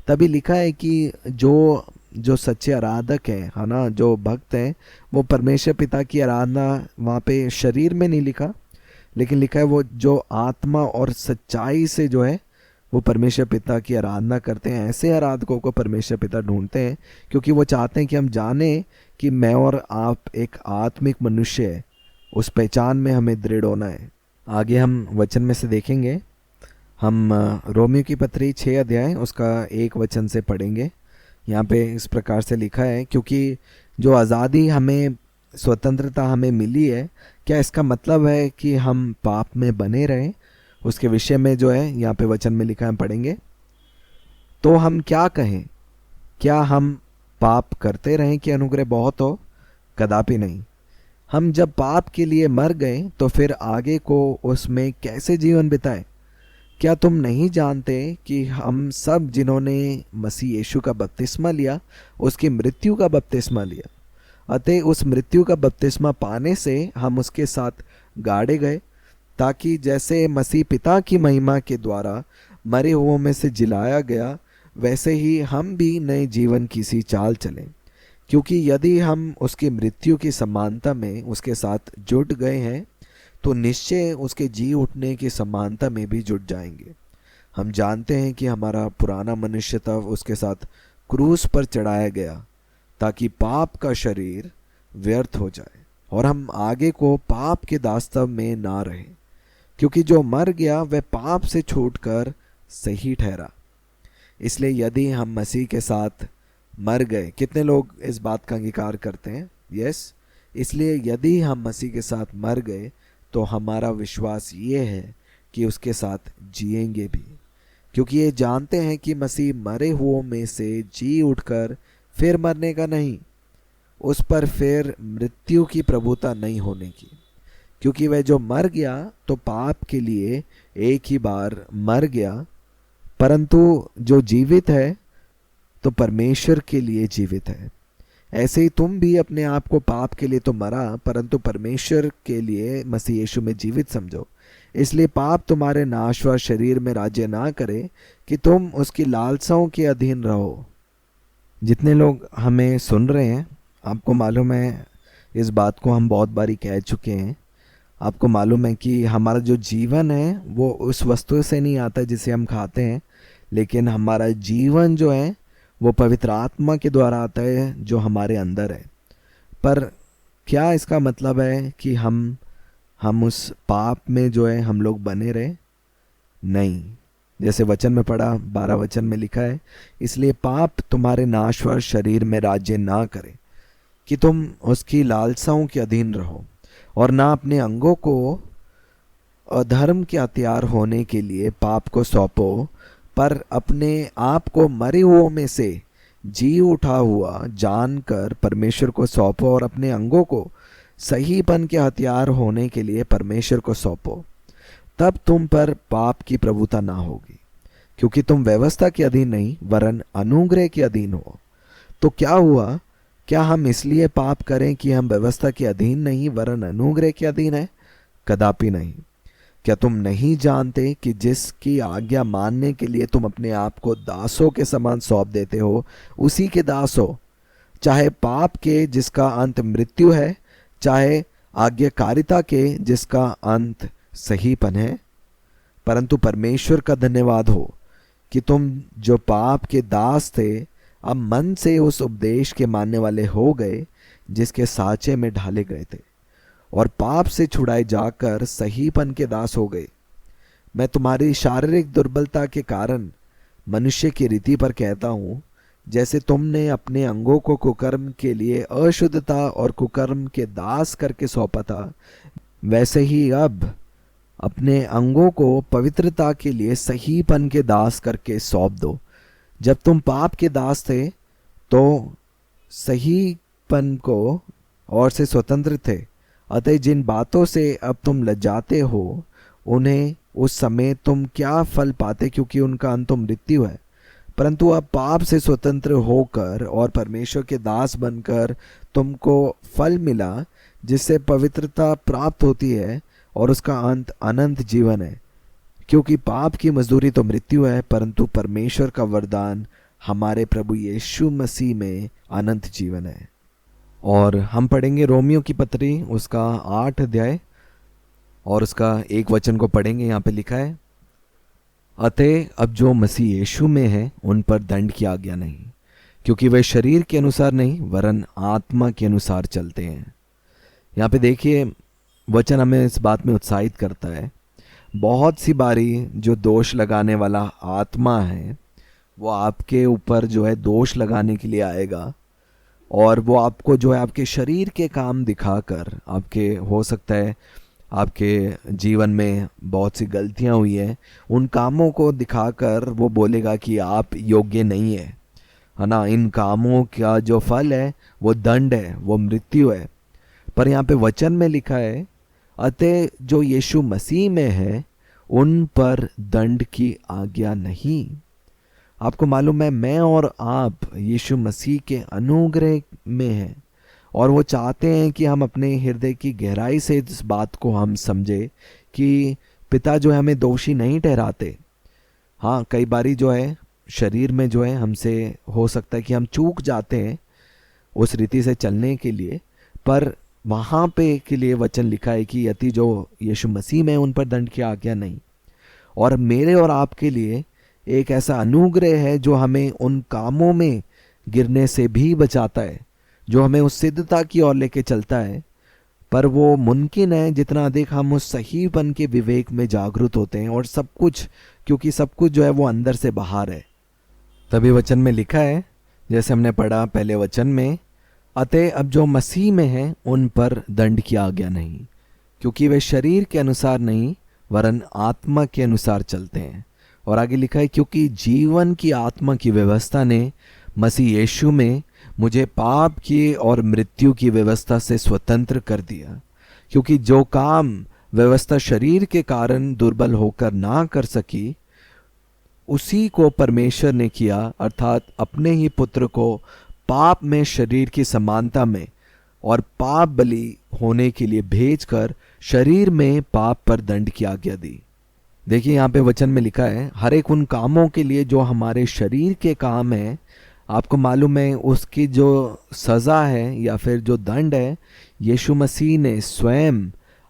तभी लिखा है कि जो सच्चे आराधक हैं, है ना, जो भक्त हैं, वो परमेश्वर पिता की आराधना, वहाँ पे शरीर में नहीं लिखा लेकिन लिखा है वो जो आत्मा और सच्चाई से जो है वो परमेश्वर पिता की आराधना करते हैं। ऐसे आराधकों को परमेश्वर पिता ढूंढते हैं क्योंकि वो चाहते हैं कि हम जाने कि मैं और आप एक आत्मिक मनुष्य है, उस पहचान में हमें दृढ़ होना है। आगे हम वचन में से देखेंगे। हम रोमियो की पत्री 6 अध्याय उसका 1 वचन से पढ़ेंगे। यहाँ पे इस प्रकार से लिखा है, क्योंकि जो आज़ादी हमें, स्वतंत्रता हमें मिली है, क्या इसका मतलब है कि हम पाप में बने रहें? उसके विषय में जो है यहाँ पे वचन में लिखा है, पढ़ेंगे। तो हम क्या कहें, क्या हम पाप करते रहें कि अनुग्रह बहुत हो? कदापि नहीं। हम जब पाप के लिए मर गए तो फिर आगे को उसमें कैसे जीवन बिताए? क्या तुम नहीं जानते कि हम सब जिन्होंने मसीह यीशु का बपतिस्मा लिया उसकी मृत्यु का बपतिस्मा लिया? अतः उस मृत्यु का बपतिस्मा पाने से हम उसके साथ गाड़े गए, ताकि जैसे मसीह पिता की महिमा के द्वारा मरे हुओं में से जिलाया गया, वैसे ही हम भी नए जीवन की सी चाल चलें। क्योंकि यदि हम उसकी मृत्यु की समानता में उसके साथ जुट गए हैं तो निश्चय उसके जी उठने की समानता में भी जुट जाएंगे। हम जानते हैं कि हमारा पुराना मनुष्य तब उसके साथ क्रूस पर चढ़ाया गया ताकि पाप का शरीर व्यर्थ हो जाए और हम आगे को पाप के दास्तव में ना रहें, क्योंकि जो मर गया वह पाप से छूटकर सही ठहरा। इसलिए यदि हम मसीह के साथ मर गए, कितने लोग इस बात का अंगीकार करते हैं? यस। इसलिए यदि हम मसीह के साथ मर गए तो हमारा विश्वास ये है कि उसके साथ जिएंगे भी, क्योंकि ये जानते हैं कि मसीह मरे हुओं में से जी उठकर फिर मरने का नहीं, उस पर फिर मृत्यु की प्रभुता नहीं होने की। क्योंकि वह जो मर गया तो पाप के लिए एक ही बार मर गया, परंतु जो जीवित है तो परमेश्वर के लिए जीवित है। ऐसे ही तुम भी अपने आप को पाप के लिए तो मरा, परंतु परमेश्वर के लिए मसीह यीशु में जीवित समझो। इसलिए पाप तुम्हारे नाशवान शरीर में राज्य ना करे कि तुम उसकी लालसाओं के अधीन रहो। जितने लोग हमें सुन रहे हैं, आपको मालूम है इस बात को हम बहुत बारी कह चुके हैं। आपको मालूम है कि हमारा जो जीवन है वो उस वस्तु से नहीं आता जिसे हम खाते हैं, लेकिन हमारा जीवन जो है वो पवित्र आत्मा के द्वारा आता है जो हमारे अंदर है। पर क्या इसका मतलब है कि हम उस पाप में जो है हम लोग बने रहे? नहीं। जैसे वचन में पढ़ा, 12 वचन में लिखा है, इसलिए पाप तुम्हारे नाश्वर शरीर में राज्य ना करे कि तुम उसकी लालसाओं के अधीन रहो, और ना अपने अंगों को अधर्म के हथियार होने के लिए पाप को सौंपो, पर अपने आप को मरे हुओं में से जी उठा हुआ जानकर परमेश्वर को सौंपो, और अपने अंगों को सहीपन के हथियार होने के लिए परमेश्वर को सौंपो। तब तुम पर पाप की प्रभुता ना होगी, क्योंकि तुम व्यवस्था के अधीन नहीं वरन अनुग्रह के अधीन हो। तो क्या हुआ? क्या हम इसलिए पाप करें कि हम व्यवस्था के अधीन नहीं वरन अनुग्रह के अधीन है? कदापि नहीं। क्या तुम नहीं जानते कि जिसकी आज्ञा मानने के लिए तुम अपने आप को दासों के समान सौंप देते हो, उसी के दास हो, चाहे पाप के जिसका अंत मृत्यु है, चाहे आज्ञाकारिता के जिसका अंत सहीपन है। परंतु परमेश्वर का धन्यवाद हो कि तुम जो पाप के दास थे, अब मन से उस उपदेश के मानने वाले हो गए जिसके साँचे में ढाले गए थे, और पाप से छुड़ाए जाकर सहीपन के दास हो गए। मैं तुम्हारी शारीरिक दुर्बलता के कारण मनुष्य की रीति पर कहता हूँ, जैसे तुमने अपने अंगों को कुकर्म के लिए अशुद्धता और कुकर्म के दास करके सौंपा था, वैसे ही अब अपने अंगों को पवित्रता के लिए सहीपन के दास करके सौंप दो। जब तुम पाप के दास थे तो सहीपन को और से स्वतंत्र थे, अतः जिन बातों से अब तुम लज्जाते हो उन्हें उस समय तुम क्या फल पाते, क्योंकि उनका अंत तो मृत्यु है। परंतु अब पाप से स्वतंत्र होकर और परमेश्वर के दास बनकर तुमको फल मिला, जिससे पवित्रता प्राप्त होती है और उसका अंत अनंत जीवन है। क्योंकि पाप की मजदूरी तो मृत्यु है, परंतु परमेश्वर का वरदान हमारे प्रभु यीशु मसीह में अनंत जीवन है। और हम पढ़ेंगे रोमियो की पत्री उसका 8 अध्याय और उसका 1 वचन को पढ़ेंगे। यहाँ पे लिखा है, अतः अब जो मसीह यीशु में है उन पर दंड की आज्ञा नहीं, क्योंकि वे शरीर के अनुसार नहीं वरन आत्मा के अनुसार चलते हैं। यहाँ पे देखिए वचन हमें इस बात में उत्साहित करता है। बहुत सी बारी जो दोष लगाने वाला आत्मा है वो आपके ऊपर जो है दोष लगाने के लिए आएगा, और वो आपको जो है आपके शरीर के काम दिखाकर, आपके हो सकता है आपके जीवन में बहुत सी गलतियां हुई हैं, उन कामों को दिखाकर वो बोलेगा कि आप योग्य नहीं है ना। इन कामों का जो फल है वो दंड है, वो मृत्यु है। पर यहाँ पे वचन में लिखा है, अतः जो यीशु मसीह में है उन पर दंड की आज्ञा नहीं। आपको मालूम है मैं और आप यीशु मसीह के अनुग्रह में हैं, और वो चाहते हैं कि हम अपने हृदय की गहराई से इस बात को हम समझे कि पिता जो है हमें दोषी नहीं ठहराते। हाँ, कई बारी जो है शरीर में जो है हमसे हो सकता है कि हम चूक जाते हैं उस रीति से चलने के लिए, पर वहाँ पे के लिए वचन लिखा है कि यदि जो यीशु मसीह में उन पर दंड की आज्ञा नहीं। और मेरे और आपके लिए एक ऐसा अनुग्रह है जो हमें उन कामों में गिरने से भी बचाता है, जो हमें उस सिद्धता की ओर लेके चलता है। पर वो मुमकिन है जितना अधिक हम उस सहीपन के विवेक में जागरूक होते हैं, और सब कुछ, क्योंकि सब कुछ जो है वो अंदर से बाहर है। तभी वचन में लिखा है, जैसे हमने पढ़ा पहले वचन में, अतः अब जो मसीह में है उन पर दंड की आज्ञा नहीं, क्योंकि वे शरीर के अनुसार नहीं वरन आत्मा के अनुसार चलते हैं। और आगे लिखा है, क्योंकि जीवन की आत्मा की व्यवस्था ने मसीह यीशु में मुझे पाप की और मृत्यु की व्यवस्था से स्वतंत्र कर दिया। क्योंकि जो काम व्यवस्था शरीर के कारण दुर्बल होकर ना कर सकी, उसी को परमेश्वर ने किया, अर्थात अपने ही पुत्र को पाप में शरीर की समानता में और पाप बलि होने के लिए भेजकर शरीर में पाप पर दंड की आज्ञा दी। देखिए यहाँ पे वचन में लिखा है, हर एक उन कामों के लिए जो हमारे शरीर के काम है, आपको मालूम है उसकी जो सज़ा है या फिर जो दंड है, यीशु मसीह ने स्वयं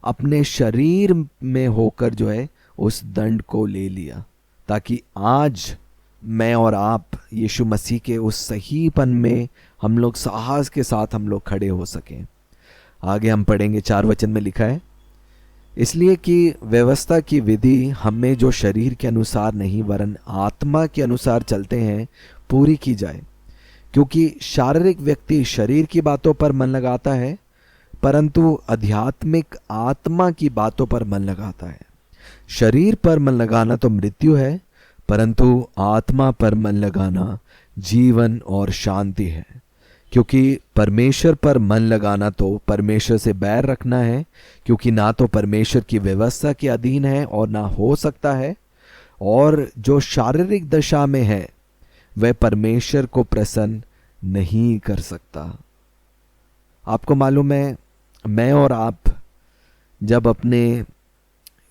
अपने शरीर में होकर जो है उस दंड को ले लिया, ताकि आज मैं और आप यीशु मसीह के उस सहीपन में हम लोग साहस के साथ हम लोग खड़े हो सकें। आगे हम पढ़ेंगे 4 वचन में लिखा है, इसलिए कि व्यवस्था की विधि हमें जो शरीर के अनुसार नहीं वरन आत्मा के अनुसार चलते हैं पूरी की जाए, क्योंकि शारीरिक व्यक्ति शरीर की बातों पर मन लगाता है परंतु आध्यात्मिक आत्मा की बातों पर मन लगाता है। शरीर पर मन लगाना तो मृत्यु है, परंतु आत्मा पर मन लगाना जीवन और शांति है। क्योंकि परमेश्वर पर मन लगाना तो परमेश्वर से बैर रखना है, क्योंकि ना तो परमेश्वर की व्यवस्था के अधीन है और ना हो सकता है, और जो शारीरिक दशा में है वह परमेश्वर को प्रसन्न नहीं कर सकता। आपको मालूम है, मैं और आप जब अपने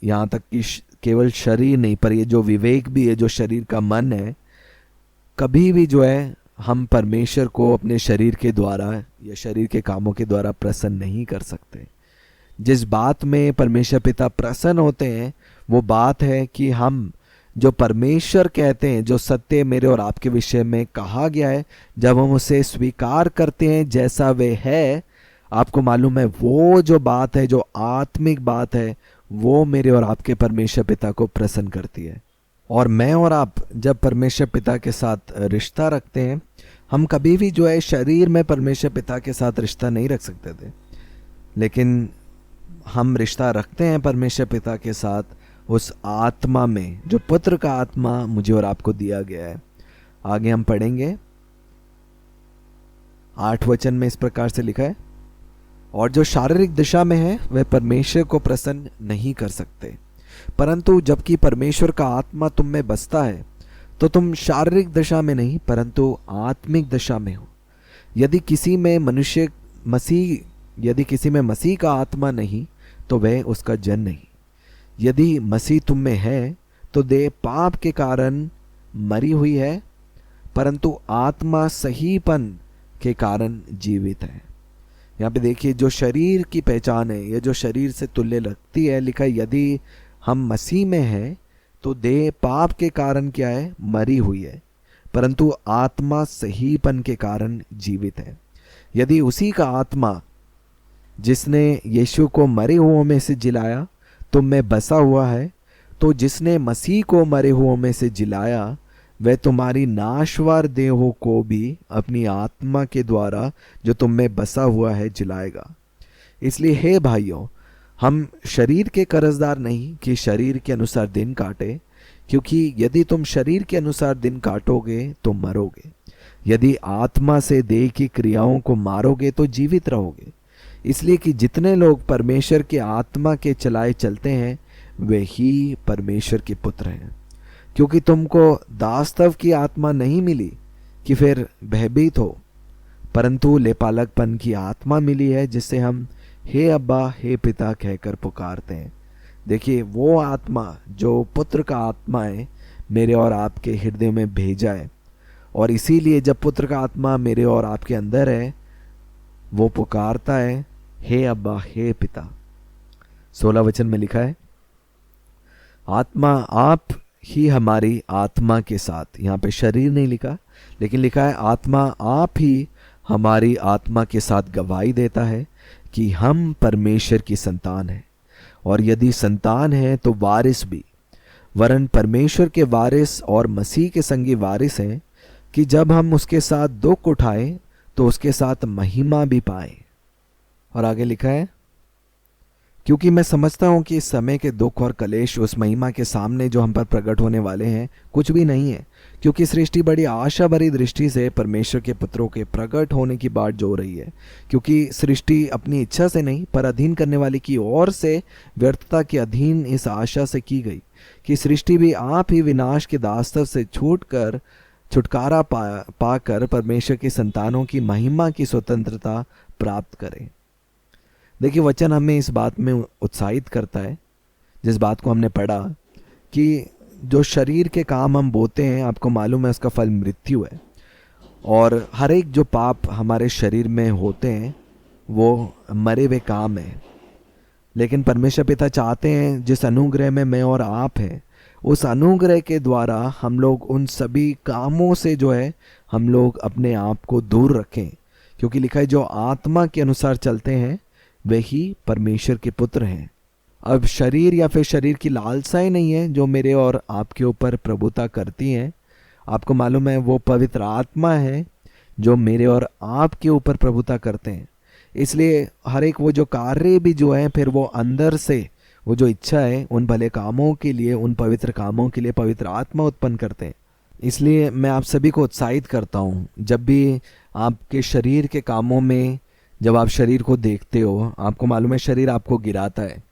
यहाँ तक कि केवल शरीर नहीं पर ये जो विवेक भी है, जो शरीर का मन है, कभी भी जो है हम परमेश्वर को अपने शरीर के द्वारा या शरीर के कामों के द्वारा प्रसन्न नहीं कर सकते। जिस बात में परमेश्वर पिता प्रसन्न होते हैं वो बात है कि हम जो परमेश्वर कहते हैं, जो सत्य मेरे और आपके विषय में कहा गया है, जब हम उसे स्वीकार करते हैं जैसा वे है, आपको मालूम है वो जो बात है, जो आत्मिक बात है, वो मेरे और आपके परमेश्वर पिता को प्रसन्न करती है। और मैं और आप जब परमेश्वर पिता के साथ रिश्ता रखते हैं, हम कभी भी जो है शरीर में परमेश्वर पिता के साथ रिश्ता नहीं रख सकते थे, लेकिन हम रिश्ता रखते हैं परमेश्वर पिता के साथ उस आत्मा में, जो पुत्र का आत्मा मुझे और आपको दिया गया है। आगे हम पढ़ेंगे 8 वचन में इस प्रकार से लिखा है, और जो शारीरिक दिशा में है वह परमेश्वर को प्रसन्न नहीं कर सकते, परंतु जबकि परमेश्वर का आत्मा तुम में बसता है तो तुम शारीरिक दशा में नहीं परंतु आत्मिक दशा में हो। यदि किसी में मसीह का आत्मा नहीं तो वह उसका जन नहीं। यदि मसीह तुम में है तो देह पाप के कारण मरी हुई है, परंतु आत्मा सहीपन के कारण जीवित है। यहाँ पे देखिए, जो शरीर की पहचान है, ये जो शरीर से तुल्य लगती है, लिखा है यदि हम मसीह में हैं तो देह पाप के कारण क्या है, मरी हुई है, परंतु आत्मा सहीपन के कारण जीवित है। यदि उसी का आत्मा जिसने यीशु को मरे हुओं में से जिलाया तुम में बसा हुआ है, तो जिसने मसीह को मरे हुओं में से जिलाया वह तुम्हारी नाशवार देहों को भी अपनी आत्मा के द्वारा जो तुम में बसा हुआ है जिलाएगा। इसलिए हे भाइयों, हम शरीर के कर्जदार नहीं कि शरीर के अनुसार दिन काटे, क्योंकि यदि तुम शरीर के अनुसार दिन काटोगे तो मरोगे, यदि आत्मा से देह की क्रियाओं को मारोगे तो जीवित रहोगे। इसलिए कि जितने लोग परमेश्वर के आत्मा के चलाए चलते हैं वे ही परमेश्वर के पुत्र हैं। क्योंकि तुमको दास्तव की आत्मा नहीं मिली कि फिर भयभीत हो, परंतु लेपालकपन की आत्मा मिली है, जिससे हम हे अब्बा हे पिता कहकर पुकारते हैं। देखिए, वो आत्मा जो पुत्र का आत्मा है मेरे और आपके हृदय में भेजा है, और इसीलिए जब पुत्र का आत्मा मेरे और आपके अंदर है वो पुकारता है हे अब्बा हे पिता। 16 वचन में लिखा है, आत्मा आप ही हमारी आत्मा के साथ, यहाँ पे शरीर नहीं लिखा लेकिन लिखा है आत्मा आप ही हमारी आत्मा के साथ गवाही देता है कि हम परमेश्वर की संतान हैं, और यदि संतान है तो वारिस भी, वरन परमेश्वर के वारिस और मसीह के संगी वारिस हैं, कि जब हम उसके साथ दुख उठाएं तो उसके साथ महिमा भी पाएं। और आगे लिखा है, क्योंकि मैं समझता हूं कि इस समय के दुख और कलेश उस महिमा के सामने जो हम पर प्रकट होने वाले हैं कुछ भी नहीं है, क्योंकि सृष्टि बड़ी आशा भरी दृष्टि से परमेश्वर के पुत्रों के प्रकट होने की बाट जो रही है। क्योंकि सृष्टि अपनी इच्छा से नहीं पर अधीन करने वाले की ओर से व्यर्थता के अधीन इस आशा से की गई कि सृष्टि भी आप ही विनाश के दास्तव से छुटकारा पाकर परमेश्वर की संतानों की महिमा की स्वतंत्रता प्राप्त करें। देखिए, वचन हमें इस बात में उत्साहित करता है, जिस बात को हमने पढ़ा कि जो शरीर के काम हम बोते हैं, आपको मालूम है उसका फल मृत्यु है, और हर एक जो पाप हमारे शरीर में होते हैं वो मरे हुए काम है। लेकिन परमेश्वर पिता चाहते हैं जिस अनुग्रह में मैं और आप हैं उस अनुग्रह के द्वारा हम लोग उन सभी कामों से जो है हम लोग अपने आप को दूर रखें, क्योंकि लिखा है जो आत्मा के अनुसार चलते हैं वही परमेश्वर के पुत्र हैं। अब शरीर या फिर शरीर की लालसाएं नहीं है जो मेरे और आपके ऊपर प्रभुता करती हैं। आपको मालूम है वो पवित्र आत्मा है जो मेरे और आपके ऊपर प्रभुता करते हैं। इसलिए हर एक वो जो कार्य भी जो है फिर वो अंदर से वो जो इच्छा है उन भले कामों के लिए, उन पवित्र कामों के लिए पवित्र आत्मा उत्पन्न करते हैं। इसलिए मैं आप सभी को उत्साहित करता हूँ, जब भी आपके शरीर के कामों में जब आप शरीर को देखते हो, आपको मालूम है शरीर आपको गिराता है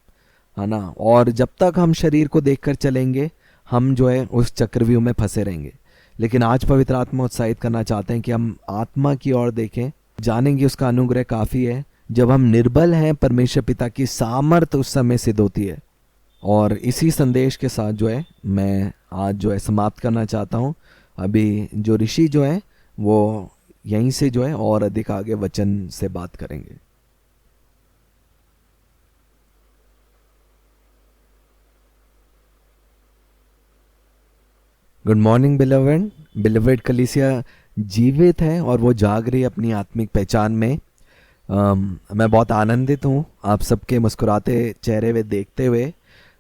ना। और जब तक हम शरीर को देखकर चलेंगे हम जो है उस चक्रव्यूह में फंसे रहेंगे। लेकिन आज पवित्र आत्मा उत्साहित करना चाहते हैं कि हम आत्मा की ओर देखें, जानेंगे उसका अनुग्रह काफ़ी है। जब हम निर्बल हैं परमेश्वर पिता की सामर्थ उस समय सिद्ध होती है। और इसी संदेश के साथ जो है मैं आज जो है समाप्त करना चाहता हूँ। अभी जो ऋषि जो है वो यहीं से जो है और अधिक आगे वचन से बात करेंगे। Good morning beloved. बिलवेड कलीसिया जीवित है और वो जाग रही है अपनी आत्मिक पहचान में। मैं बहुत आनंदित हूँ आप सबके मुस्कुराते चेहरे वे देखते हुए।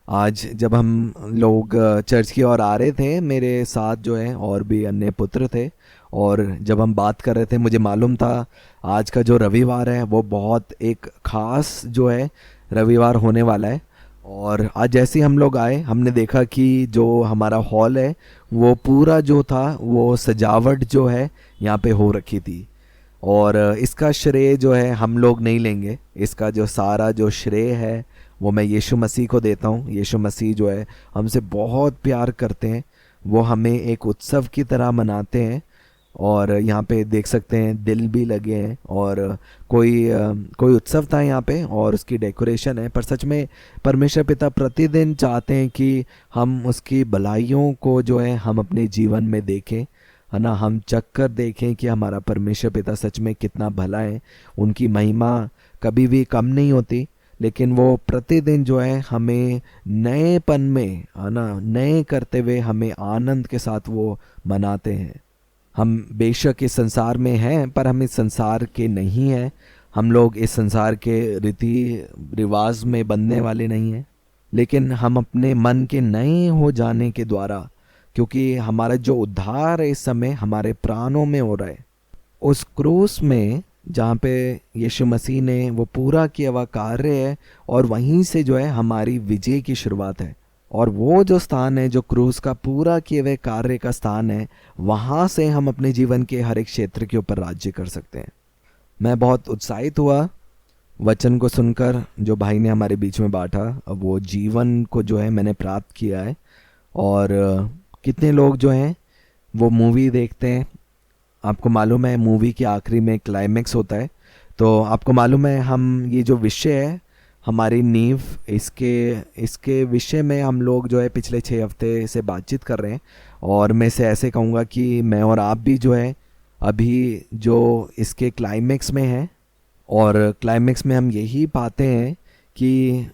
आज जब हम लोग चर्च की ओर आ रहे थे, मेरे साथ जो है और भी अन्य पुत्र थे, और जब हम बात कर रहे थे मुझे मालूम था आज का जो रविवार है वो बहुत एक ख़ास जो है रविवार होने वाला है। और आज जैसे ही हम लोग आए हमने देखा कि जो हमारा हॉल है वो पूरा जो था वो सजावट जो है यहाँ पे हो रखी थी। और इसका श्रेय जो है हम लोग नहीं लेंगे, इसका जो सारा जो श्रेय है वो मैं यीशु मसीह को देता हूँ। यीशु मसीह जो है हमसे बहुत प्यार करते हैं, वो हमें एक उत्सव की तरह मनाते हैं। और यहाँ पे देख सकते हैं दिल भी लगे हैं और कोई उत्सव था यहाँ पे और उसकी डेकोरेशन है। पर सच में परमेश्वर पिता प्रतिदिन चाहते हैं कि हम उसकी भलाइयों को जो है हम अपने जीवन में देखें, है ना। हम चख कर देखें कि हमारा परमेश्वर पिता सच में कितना भला है। उनकी महिमा कभी भी कम नहीं होती, लेकिन वो प्रतिदिन जो है हमें नएपन में, है ना, नए करते हुए हमें आनंद के साथ वो मनाते हैं। हम बेशक इस संसार में हैं पर हम इस संसार के नहीं हैं। हम लोग इस संसार के रीति रिवाज में बंधने वाले नहीं हैं, लेकिन हम अपने मन के नए हो जाने के द्वारा, क्योंकि हमारा जो उद्धार है इस समय हमारे प्राणों में हो रहा है, उस क्रूस में जहाँ पे यीशु मसीह ने वो पूरा किया हुआ कार्य है, और वहीं से जो है हमारी विजय की शुरुआत है। और वो जो स्थान है जो क्रूस का पूरा किए हुए कार्य का स्थान है, वहाँ से हम अपने जीवन के हर एक क्षेत्र के ऊपर राज्य कर सकते हैं। मैं बहुत उत्साहित हुआ वचन को सुनकर जो भाई ने हमारे बीच में बांटा। अब वो जीवन को जो है मैंने प्राप्त किया है। और कितने लोग जो हैं वो मूवी देखते हैं, आपको मालूम है मूवी के आखिरी में क्लाइमेक्स होता है। तो आपको मालूम है हम ये जो विषय है हमारी नींव, इसके विषय में हम लोग जो है पिछले 6 हफ्ते से बातचीत कर रहे हैं। और मैं से ऐसे कहूँगा कि मैं और आप भी जो है अभी जो इसके क्लाइमेक्स में हैं, और क्लाइमेक्स में हम यही पाते हैं कि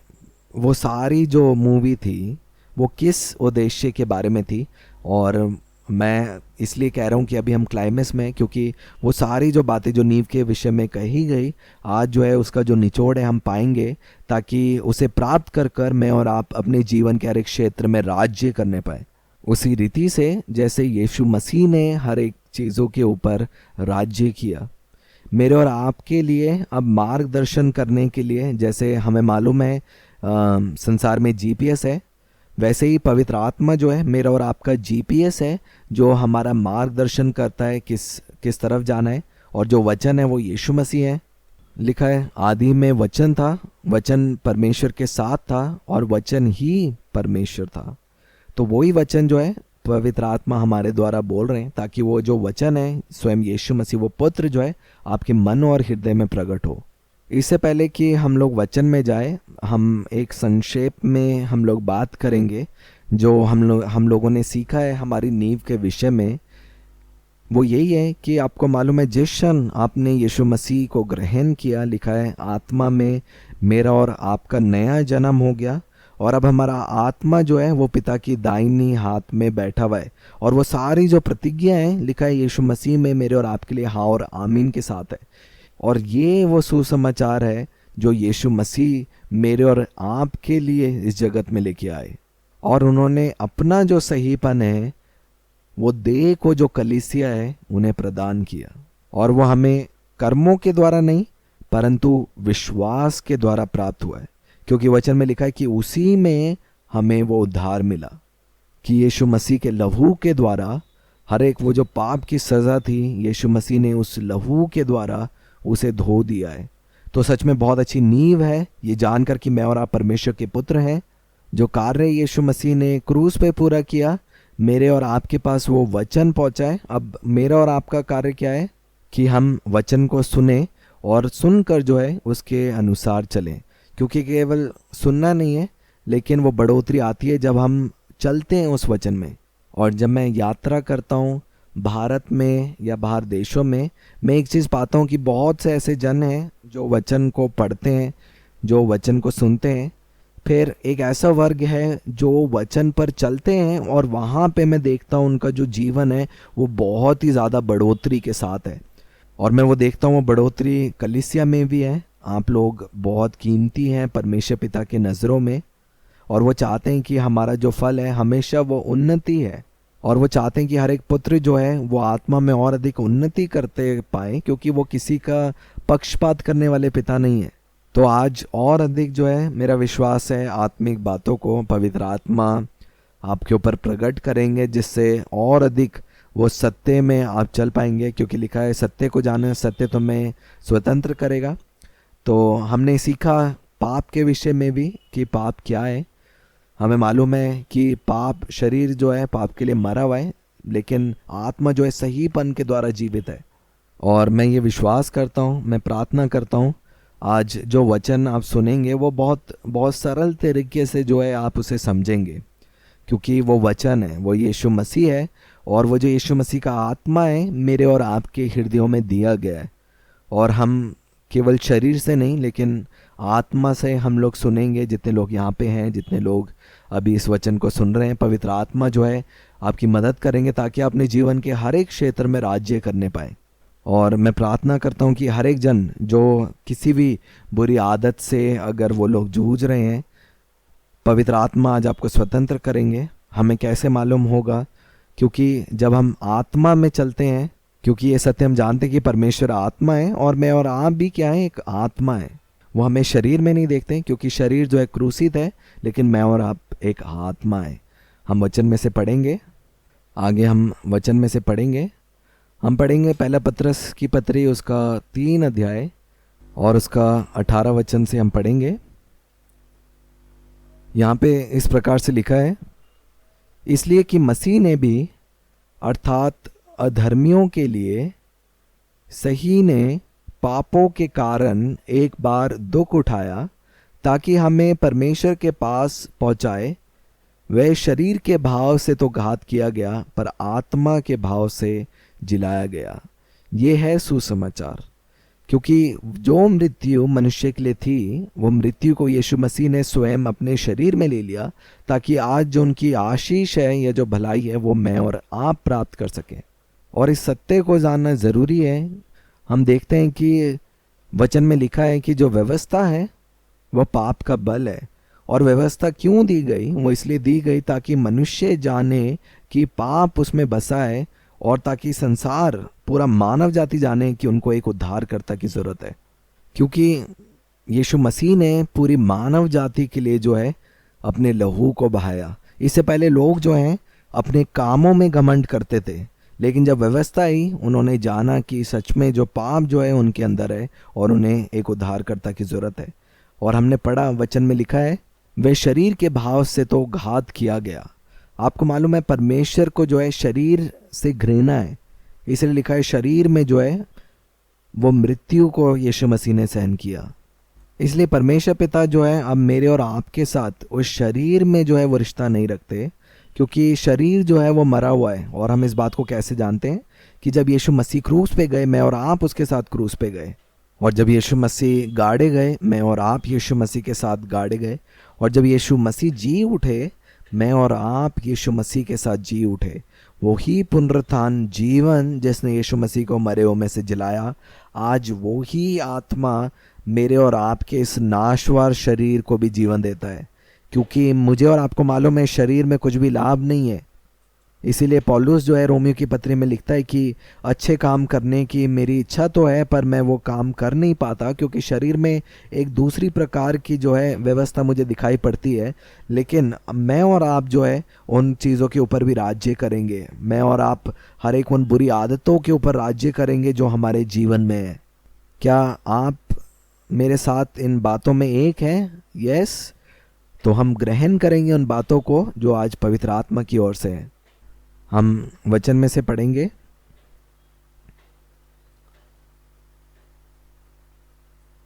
वो सारी जो मूवी थी वो किस उद्देश्य के बारे में थी। और मैं इसलिए कह रहा हूँ कि अभी हम क्लाइमेक्स में, क्योंकि वो सारी जो बातें जो नींव के विषय में कही गई आज जो है उसका जो निचोड़ है हम पाएंगे, ताकि उसे प्राप्त कर कर मैं और आप अपने जीवन के हर एक क्षेत्र में राज्य करने पाए, उसी रीति से जैसे यीशु मसीह ने हर एक चीज़ों के ऊपर राज्य किया। मेरे और आपके लिए अब मार्गदर्शन करने के लिए, जैसे हमें मालूम है संसार में जीपीएस है, वैसे ही पवित्र आत्मा जो है मेरा और आपका जीपीएस है, जो हमारा मार्गदर्शन करता है किस तरफ जाना है। और जो वचन है वो यीशु मसीह है। लिखा है आदि में वचन था, वचन परमेश्वर के साथ था और वचन ही परमेश्वर था। तो वही वचन जो है पवित्र आत्मा हमारे द्वारा बोल रहे हैं, ताकि वो जो वचन है स्वयं यीशु मसीह, वो पुत्र जो है आपके मन और हृदय में प्रकट हो। इससे पहले कि हम लोग वचन में जाए, हम एक संक्षेप में हम लोग बात करेंगे जो हम लोगों ने सीखा है हमारी नींव के विषय में। वो यही है कि आपको मालूम है जिस क्षण आपने यीशु मसीह को ग्रहण किया, लिखा है आत्मा में मेरा और आपका नया जन्म हो गया, और अब हमारा आत्मा जो है वो पिता की दाहिनी हाथ में बैठा हुआ है। और वो सारी जो प्रतिज्ञा है लिखा है यीशु मसीह में मेरे और आपके लिए हाँ और आमीन के साथ है। और ये वो सुसमाचार है जो यीशु मसीह मेरे और आपके लिए इस जगत में लेके आए। और उन्होंने अपना जो सहीपन है वो देह को जो कलीसिया है उन्हें प्रदान किया। और वो हमें कर्मों के द्वारा नहीं परंतु विश्वास के द्वारा प्राप्त हुआ है, क्योंकि वचन में लिखा है कि उसी में हमें वो उद्धार मिला कि यीशु मसीह के लहू के द्वारा हर एक वो जो पाप की सज़ा थी यीशु मसीह ने उस लहू के द्वारा उसे धो दिया है। तो सच में बहुत अच्छी नींव है ये जानकर कि मैं और आप परमेश्वर के पुत्र हैं। जो कार्य यीशु मसीह ने क्रूस पे पूरा किया मेरे और आपके पास वो वचन पहुंचाए। अब मेरा और आपका कार्य क्या है कि हम वचन को सुने और सुनकर जो है उसके अनुसार चलें, क्योंकि केवल सुनना नहीं है लेकिन वो बढ़ोतरी आती है जब हम चलते हैं उस वचन में। और जब मैं यात्रा करता हूँ भारत में या बाहर देशों में, मैं एक चीज़ पाता हूँ कि बहुत से ऐसे जन हैं जो वचन को पढ़ते हैं, जो वचन को सुनते हैं। फिर एक ऐसा वर्ग है जो वचन पर चलते हैं और वहाँ पे मैं देखता हूँ उनका जो जीवन है वो बहुत ही ज़्यादा बढ़ोतरी के साथ है। और मैं वो देखता हूँ वो बढ़ोतरी कलीसिया में भी है। आप लोग बहुत कीमती हैं परमेश्वर पिता के नज़रों में, और वो चाहते हैं कि हमारा जो फल है हमेशा वो उन्नति है। और वो चाहते हैं कि हर एक पुत्र जो है वो आत्मा में और अधिक उन्नति करते पाए, क्योंकि वो किसी का पक्षपात करने वाले पिता नहीं है। तो आज और अधिक जो है मेरा विश्वास है आत्मिक बातों को पवित्र आत्मा आपके ऊपर प्रकट करेंगे, जिससे और अधिक वो सत्य में आप चल पाएंगे, क्योंकि लिखा है सत्य को जाने सत्य तुम्हें स्वतंत्र करेगा। तो हमने सीखा पाप के विषय में भी कि पाप क्या है। हमें मालूम है कि पाप शरीर जो है पाप के लिए मरा हुआ है, लेकिन आत्मा जो है सहीपन के द्वारा जीवित है। और मैं ये विश्वास करता हूँ, मैं प्रार्थना करता हूँ आज जो वचन आप सुनेंगे वो बहुत बहुत सरल तरीके से जो है आप उसे समझेंगे, क्योंकि वो वचन है, वो यीशु मसीह है। और वो जो यीशु मसीह का आत्मा है मेरे और आपके हृदयों में दिया गया है। और हम केवल शरीर से नहीं लेकिन आत्मा से हम लोग सुनेंगे। जितने लोग यहाँ पे हैं, जितने लोग अभी इस वचन को सुन रहे हैं, पवित्र आत्मा जो है आपकी मदद करेंगे ताकि आप अपने जीवन के हर एक क्षेत्र में राज्य करने पाए। और मैं प्रार्थना करता हूँ कि हर एक जन जो किसी भी बुरी आदत से अगर वो लोग जूझ रहे हैं, पवित्र आत्मा आज आपको स्वतंत्र करेंगे। हमें कैसे मालूम होगा? क्योंकि जब हम आत्मा में चलते हैं, क्योंकि ये सत्य हम जानते हैं कि परमेश्वर आत्मा है और मैं और आप भी क्या है, एक आत्मा है। वो हमें शरीर में नहीं देखते क्योंकि शरीर जो है क्रूसित है, लेकिन मैं और आप एक आत्मा है। हम वचन में से पढ़ेंगे, आगे हम वचन में से पढ़ेंगे। हम पढ़ेंगे पहला पत्रस की पत्री उसका 3 अध्याय और उसका 18 वचन से हम पढ़ेंगे। यहाँ पे इस प्रकार से लिखा है, इसलिए कि मसीह ने भी अर्थात अधर्मियों के लिए सही ने पापों के कारण एक बार दुख उठाया ताकि हमें परमेश्वर के पास पहुंचाए। वह शरीर के भाव से तो घात किया गया पर आत्मा के भाव से जिलाया गया। ये है सुसमाचार। क्योंकि जो मृत्यु मनुष्य के लिए थी वो मृत्यु को यीशु मसीह ने स्वयं अपने शरीर में ले लिया ताकि आज जो उनकी आशीष है या जो भलाई है वो मैं और आप प्राप्त कर सकें। और इस सत्य को जानना ज़रूरी है। हम देखते हैं कि वचन में लिखा है कि जो व्यवस्था है वह पाप का बल है। और व्यवस्था क्यों दी गई? वो इसलिए दी गई ताकि मनुष्य जाने कि पाप उसमें बसा है और ताकि संसार पूरा मानव जाति जाने कि उनको एक उद्धारकर्ता की ज़रूरत है। क्योंकि यीशु मसीह ने पूरी मानव जाति के लिए जो है अपने लहू को बहाया। इससे पहले लोग जो हैं अपने कामों में घमंड करते थे, लेकिन जब व्यवस्था आई उन्होंने जाना कि सच में जो पाप जो है उनके अंदर है और उन्हें एक उद्धारकर्ता की ज़रूरत है। और हमने पढ़ा वचन में लिखा है, वे शरीर के भाव से तो घात किया गया। आपको मालूम है परमेश्वर को जो है शरीर से घृणा है, इसलिए लिखा है शरीर में जो है वो मृत्यु को यीशु मसीह ने सहन किया। इसलिए परमेश्वर पिता जो है अब मेरे और आपके साथ उस शरीर में जो है वो रिश्ता नहीं रखते, क्योंकि शरीर जो है वो मरा हुआ है। और हम इस बात को कैसे जानते हैं कि जब यीशु मसीह क्रूस पे गए, मैं और आप उसके साथ क्रूस पे गए। और जब यीशु मसीह गाड़े गए, मैं और आप यीशु मसीह के साथ गाड़े गए। और जब यीशु मसीह जी उठे, मैं और आप यीशु मसीह के साथ जी उठे। वो ही पुनरुत्थान जीवन जिसने यीशु मसीह को मरे हुओं में से जिलाया, आज वो ही आत्मा मेरे और आपके इस नाशवार शरीर को भी जीवन देता है। क्योंकि मुझे और आपको मालूम है शरीर में कुछ भी लाभ नहीं है। इसीलिए पौलुस जो है रोमियो की पत्री में लिखता है कि अच्छे काम करने की मेरी इच्छा तो है, पर मैं वो काम कर नहीं पाता, क्योंकि शरीर में एक दूसरी प्रकार की जो है व्यवस्था मुझे दिखाई पड़ती है। लेकिन मैं और आप जो है उन चीज़ों के ऊपर भी राज्य करेंगे। मैं और आप हर एक उन बुरी आदतों के ऊपर राज्य करेंगे जो हमारे जीवन में है। क्या आप मेरे साथ इन बातों में एक हैं? यस। तो हम ग्रहण करेंगे उन बातों को जो आज पवित्र आत्मा की ओर से है। हम वचन में से पढ़ेंगे।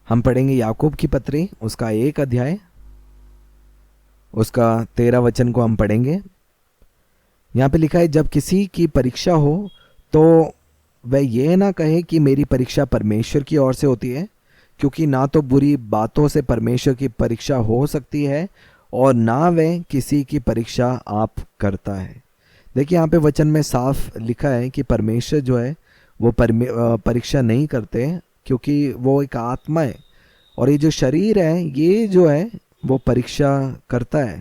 हम पढ़ेंगे याकूब की पत्री, उसका 1 अध्याय, उसका 13 वचन को हम पढ़ेंगे। यहाँ पे लिखा है, जब किसी की परीक्षा हो तो वह ये ना कहे कि मेरी परीक्षा परमेश्वर की ओर से होती है, क्योंकि ना तो बुरी बातों से परमेश्वर की परीक्षा हो सकती है और ना वह किसी की परीक्षा आप करता है। देखिए यहाँ पे वचन में साफ लिखा है कि परमेश्वर जो है वो परीक्षा नहीं करते, क्योंकि वो एक आत्मा है। और ये जो शरीर है ये जो है वो परीक्षा करता है,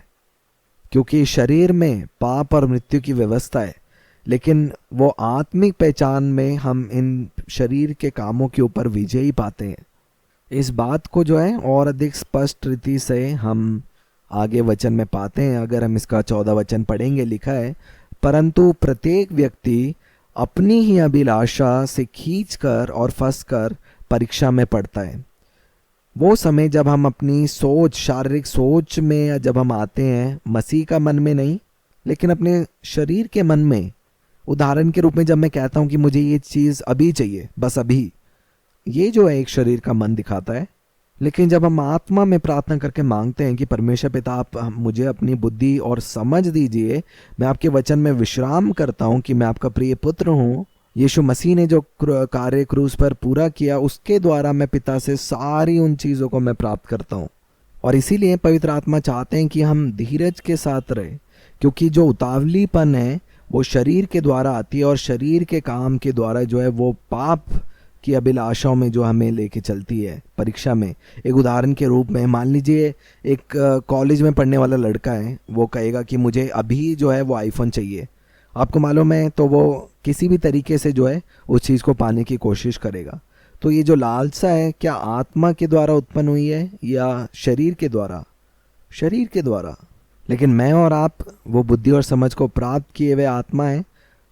क्योंकि शरीर में पाप और मृत्यु की व्यवस्था है। लेकिन वो आत्मिक पहचान में हम इन शरीर के कामों के ऊपर विजयी पाते हैं। इस बात को जो है और अधिक स्पष्ट रीति से हम आगे वचन में पाते हैं। अगर हम इसका 14 वचन पढ़ेंगे, लिखा है, परंतु प्रत्येक व्यक्ति अपनी ही अभिलाषा से खींचकर और फंसकर परीक्षा में पड़ता है। वो समय जब हम अपनी सोच, शारीरिक सोच में जब हम आते हैं, मसीह का मन में नहीं लेकिन अपने शरीर के मन में। उदाहरण के रूप में जब मैं कहता हूँ कि मुझे ये चीज़ अभी चाहिए, बस अभी, ये जो है एक शरीर का मन दिखाता है। लेकिन जब हम आत्मा में प्रार्थना करके मांगते हैं कि परमेश्वर पिता आप मुझे अपनी बुद्धि और समझ दीजिए, मैं आपके वचन में विश्राम करता हूँ कि मैं आपका प्रिय पुत्र हूँ, यीशु मसीह ने जो कार्य क्रूस पर पूरा किया उसके द्वारा मैं पिता से सारी उन चीज़ों को मैं प्राप्त करता हूँ। और इसीलिए पवित्र आत्मा चाहते हैं कि हम धीरज के साथ रहें, क्योंकि जो उतावलीपन है वो शरीर के द्वारा आती है और शरीर के काम के द्वारा जो है वो पाप की अभिलाषाओं में जो हमें लेके चलती है परीक्षा में। एक उदाहरण के रूप में मान लीजिए एक कॉलेज में पढ़ने वाला लड़का है, वो कहेगा कि मुझे अभी जो है वो आईफोन चाहिए। आपको मालूम है, तो वो किसी भी तरीके से जो है उस चीज़ को पाने की कोशिश करेगा। तो ये जो लालसा है क्या आत्मा के द्वारा उत्पन्न हुई है या शरीर के द्वारा? शरीर के द्वारा। लेकिन मैं और आप वो बुद्धि और समझ को प्राप्त किए हुए आत्मा है,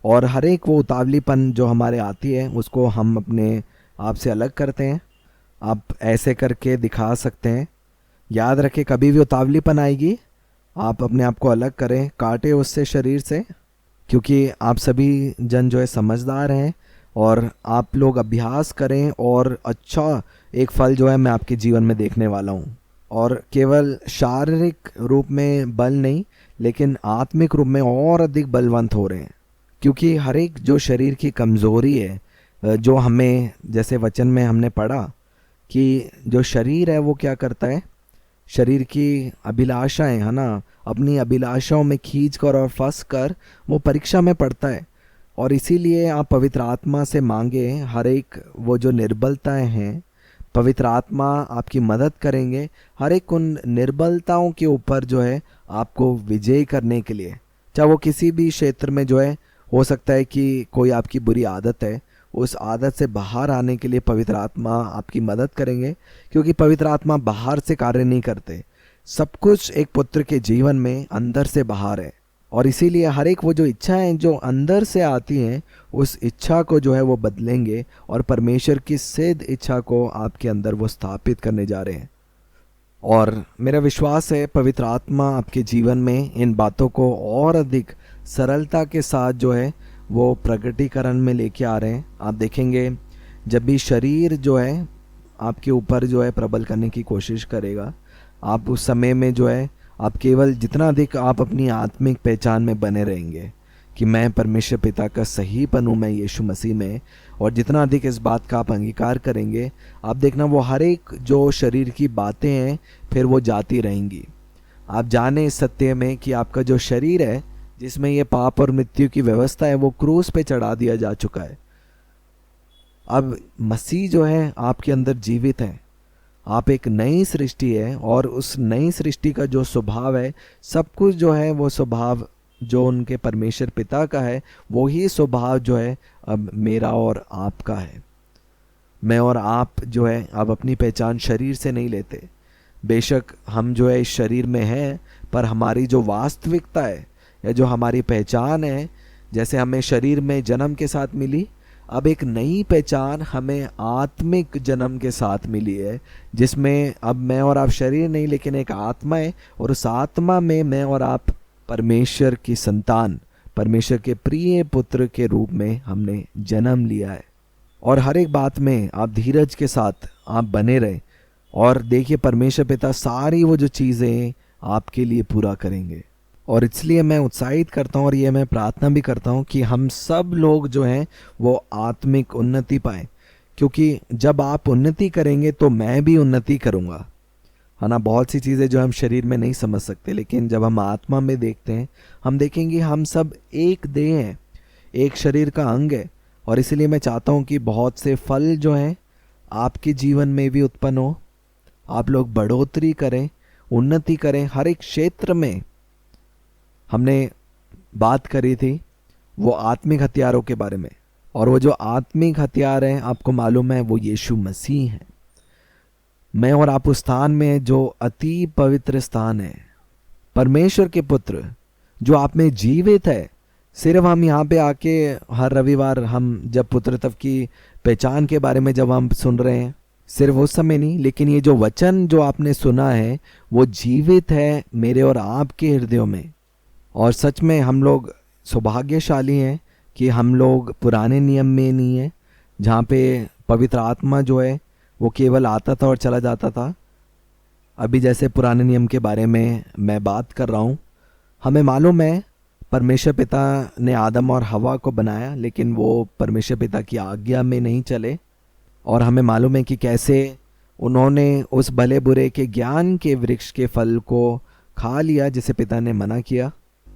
और हर एक वो उतावलीपन जो हमारे आती है उसको हम अपने आप से अलग करते हैं। आप ऐसे करके दिखा सकते हैं। याद रखें, कभी भी उतावलीपन आएगी आप अपने आप को अलग करें, काटे उससे शरीर से, क्योंकि आप सभी जन जो है समझदार हैं और आप लोग अभ्यास करें और अच्छा एक फल जो है मैं आपके जीवन में देखने वाला हूँ। और केवल शारीरिक रूप में बल नहीं लेकिन आत्मिक रूप में और अधिक बलवंत हो रहे हैं, क्योंकि हर एक जो शरीर की कमज़ोरी है, जो हमें जैसे वचन में हमने पढ़ा कि जो शरीर है वो क्या करता है, शरीर की अभिलाषाएं है ना, अपनी अभिलाषाओं में खींचकर और फंस कर वो परीक्षा में पड़ता है। और इसीलिए आप पवित्र आत्मा से मांगे, हर एक वो जो निर्बलताएं हैं पवित्र आत्मा आपकी मदद करेंगे हर एक उन निर्बलताओं के ऊपर जो है आपको विजय करने के लिए। चाहे वो किसी भी क्षेत्र में जो है, हो सकता है कि कोई आपकी बुरी आदत है, उस आदत से बाहर आने के लिए पवित्र आत्मा आपकी मदद करेंगे, क्योंकि पवित्र आत्मा बाहर से कार्य नहीं करते। सब कुछ एक पुत्र के जीवन में अंदर से बाहर है। और इसीलिए हर एक वो जो इच्छाएं जो अंदर से आती हैं उस इच्छा को जो है वो बदलेंगे और परमेश्वर की सिद्ध इच्छा को आपके अंदर वो स्थापित करने जा रहे हैं। और मेरा विश्वास है पवित्र आत्मा आपके जीवन में इन बातों को और अधिक सरलता के साथ जो है वो प्रकटीकरण में लेके आ रहे हैं। आप देखेंगे जब भी शरीर जो है आपके ऊपर जो है प्रबल करने की कोशिश करेगा, आप उस समय में जो है आप केवल जितना अधिक आप अपनी आत्मिक पहचान में बने रहेंगे कि मैं परमेश्वर पिता का सहीपन हूँ, मैं यीशु मसीह में। और जितना अधिक इस बात का आप अंगीकार करेंगे, आप देखना वो हर एक जो शरीर की बातें हैं फिर वो जाती रहेंगी। आप जाने इस सत्य में कि आपका जो शरीर है जिसमें ये पाप और मृत्यु की व्यवस्था है वो क्रूस पे चढ़ा दिया जा चुका है। अब मसीह जो है आपके अंदर जीवित है, आप एक नई सृष्टि है, और उस नई सृष्टि का जो स्वभाव है, सब कुछ जो है वो स्वभाव जो उनके परमेश्वर पिता का है, वो ही स्वभाव जो है अब मेरा और आपका है। मैं और आप जो है अब अपनी पहचान शरीर से नहीं लेते। बेशक हम जो है इस शरीर में हैं, पर हमारी जो वास्तविकता है या जो हमारी पहचान है, जैसे हमें शरीर में जन्म के साथ मिली, अब एक नई पहचान हमें आत्मिक जन्म के साथ मिली है, जिसमें अब मैं और आप शरीर नहीं लेकिन एक आत्मा है, और उस आत्मा में मैं और आप परमेश्वर की संतान, परमेश्वर के प्रिय पुत्र के रूप में हमने जन्म लिया है। और हर एक बात में आप धीरज के साथ आप बने रहे, और देखिए परमेश्वर पिता सारी वो जो चीज़ें आपके लिए पूरा करेंगे। और इसलिए मैं उत्साहित करता हूँ और ये मैं प्रार्थना भी करता हूँ कि हम सब लोग जो हैं वो आत्मिक उन्नति पाएं, क्योंकि जब आप उन्नति करेंगे तो मैं भी उन्नति करूँगा, है ना। बहुत सी चीज़ें जो हम शरीर में नहीं समझ सकते, लेकिन जब हम आत्मा में देखते हैं हम देखेंगे हम सब एक देह हैं, एक शरीर का अंग है। और इसलिए मैं चाहता हूँ कि बहुत से फल जो हैं आपके जीवन में भी उत्पन्न हो, आप लोग बढ़ोतरी करें, उन्नति करें हर एक क्षेत्र में। हमने बात करी थी वो आत्मिक हथियारों के बारे में, और वो जो आत्मिक हथियार हैं आपको मालूम है वो यीशु मसीह है। मैं और आप उस स्थान में जो अति पवित्र स्थान है, परमेश्वर के पुत्र जो आप में जीवित है। सिर्फ हम यहाँ पे आके हर रविवार हम जब पुत्रत्व की पहचान के बारे में जब हम सुन रहे हैं, सिर्फ उस समय नहीं, लेकिन ये जो वचन जो आपने सुना है वो जीवित है मेरे और आपके हृदयों में। और सच में हम लोग सौभाग्यशाली हैं कि हम लोग पुराने नियम में नहीं है, जहाँ पे पवित्र आत्मा जो है वो केवल आता था और चला जाता था। अभी जैसे पुराने नियम के बारे में मैं बात कर रहा हूँ, हमें मालूम है परमेश्वर पिता ने आदम और हवा को बनाया, लेकिन वो परमेश्वर पिता की आज्ञा में नहीं चले। और हमें मालूम है कि कैसे उन्होंने उस भले बुरे के ज्ञान के वृक्ष के फल को खा लिया जिसे पिता ने मना किया।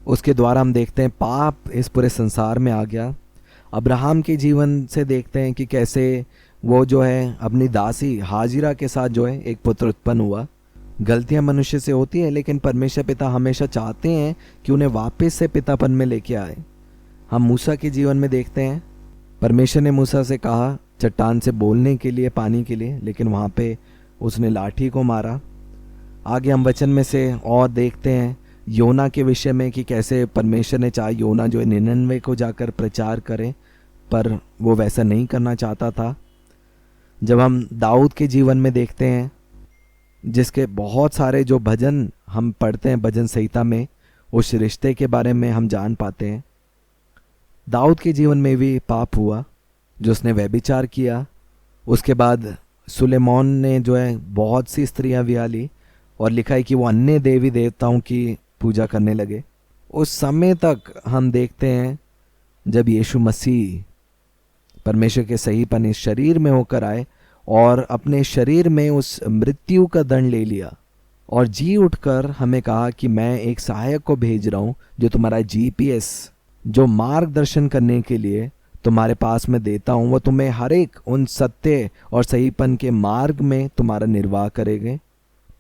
उसके द्वारा हम देखते हैं पाप इस पूरे संसार में आ गया। अब्राहम के जीवन से देखते हैं कि कैसे वो जो है अपनी दासी हाजिरा के साथ जो है एक पुत्र उत्पन्न हुआ। गलतियां मनुष्य से होती हैं, लेकिन परमेश्वर पिता हमेशा चाहते हैं कि उन्हें वापस से पितापन में लेके आए। हम मूसा के जीवन में देखते हैं, परमेश्वर ने मूसा से कहा चट्टान से बोलने के लिए, पानी के लिए, लेकिन वहाँ पे उसने लाठी को मारा। आगे हम वचन में से और देखते हैं योना के विषय में कि कैसे परमेश्वर ने चाहा योना जो है निनवे को जाकर प्रचार करे, पर वो वैसा नहीं करना चाहता था। जब हम दाऊद के जीवन में देखते हैं, जिसके बहुत सारे जो भजन हम पढ़ते हैं भजन संहिता में, उस रिश्ते के बारे में हम जान पाते हैं। दाऊद के जीवन में भी पाप हुआ, जो उसने व्यभिचार किया। उसके बाद सुलेमान ने जो है बहुत सी स्त्रियां ब्याह ली, और लिखा है कि वो अन्य देवी देवताओं की पूजा करने लगे। उस समय तक हम देखते हैं जब यीशु मसीह परमेश्वर के सहीपन इस शरीर में होकर आए और अपने शरीर में उस मृत्यु का दंड ले लिया, और जी उठकर हमें कहा कि मैं एक सहायक को भेज रहा हूँ जो तुम्हारा जीपीएस, जो मार्गदर्शन करने के लिए तुम्हारे पास में देता हूँ, वो तुम्हें हर एक उन सत्य और सहीपन के मार्ग में तुम्हारा निर्वाह करेंगे।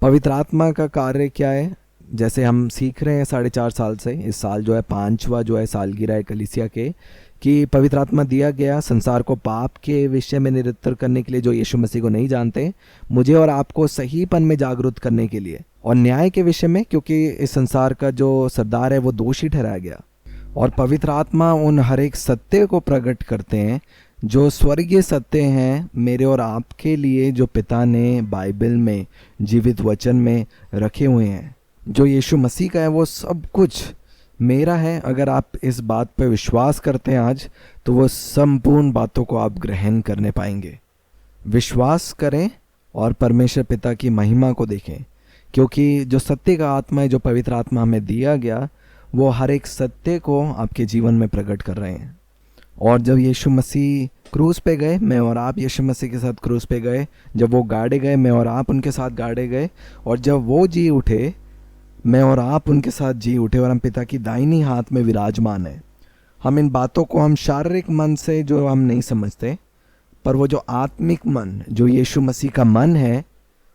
पवित्र आत्मा का कार्य क्या है, जैसे हम सीख रहे हैं 4.5 साल से, इस साल जो है 5वां जो है सालगिरह है कलीसिया के, कि पवित्र आत्मा दिया गया संसार को पाप के विषय में निरंतर करने के लिए जो यीशु मसीह को नहीं जानते, मुझे और आपको सहीपन में जागरूक करने के लिए, और न्याय के विषय में, क्योंकि इस संसार का जो सरदार है वो दोषी ठहराया गया। और पवित्र आत्मा उन हर एक सत्य को प्रकट करते हैं जो स्वर्गीय सत्य हैं मेरे और आपके लिए, जो पिता ने बाइबल में जीवित वचन में रखे हुए हैं। जो यीशु मसीह का है वो सब कुछ मेरा है। अगर आप इस बात पर विश्वास करते हैं आज, तो वो संपूर्ण बातों को आप ग्रहण करने पाएंगे। विश्वास करें और परमेश्वर पिता की महिमा को देखें, क्योंकि जो सत्य का आत्मा है, जो पवित्र आत्मा हमें दिया गया, वो हर एक सत्य को आपके जीवन में प्रकट कर रहे हैं। और जब यीशु मसीह क्रूस पे गए, मैं और आप यीशु मसीह के साथ क्रूस पे गए, जब वो गाड़े गए, मैं और आप उनके साथ गाड़े गए, और जब वो जी उठे, मैं और आप उनके साथ जी उठे, और हम पिता की दाहिनी हाथ में विराजमान है। हम इन बातों को हम शारीरिक मन से जो हम नहीं समझते, पर वो जो आत्मिक मन, जो यीशु मसीह का मन है,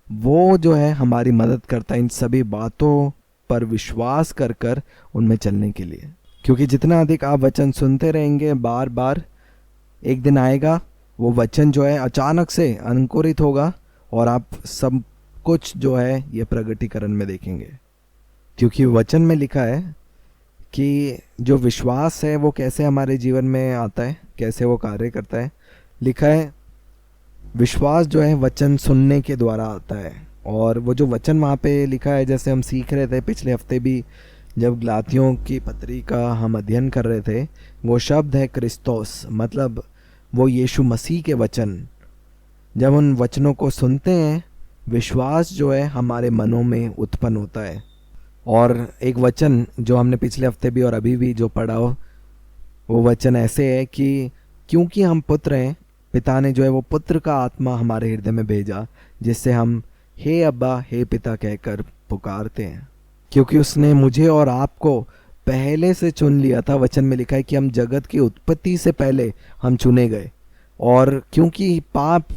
वो जो है हमारी मदद करता है इन सभी बातों पर विश्वास कर कर उनमें चलने के लिए। क्योंकि जितना अधिक आप वचन सुनते रहेंगे बार बार, एक दिन आएगा वो वचन जो है अचानक से अंकुरित होगा और आप सब कुछ जो है ये प्रगटीकरण में देखेंगे। क्योंकि वचन में लिखा है कि जो विश्वास है वो कैसे हमारे जीवन में आता है, कैसे वो कार्य करता है। लिखा है विश्वास जो है वचन सुनने के द्वारा आता है। और वो जो वचन वहाँ पे लिखा है, जैसे हम सीख रहे थे पिछले हफ्ते भी जब गलातियों की पत्री का हम अध्ययन कर रहे थे, वो शब्द है क्रिस्तोस, मतलब वो यीशु मसीह के वचन। जब उन वचनों को सुनते हैं, विश्वास जो है हमारे मनों में उत्पन्न होता है। और एक वचन जो हमने पिछले हफ्ते भी और अभी भी जो पढ़ा, वो वचन ऐसे है कि क्योंकि हम पुत्र हैं, पिता ने जो है वो पुत्र का आत्मा हमारे हृदय में भेजा, जिससे हम हे अब्बा हे पिता कहकर पुकारते हैं। क्योंकि उसने मुझे और आपको पहले से चुन लिया था। वचन में लिखा है कि हम जगत की उत्पत्ति से पहले हम चुने गए। और क्योंकि पाप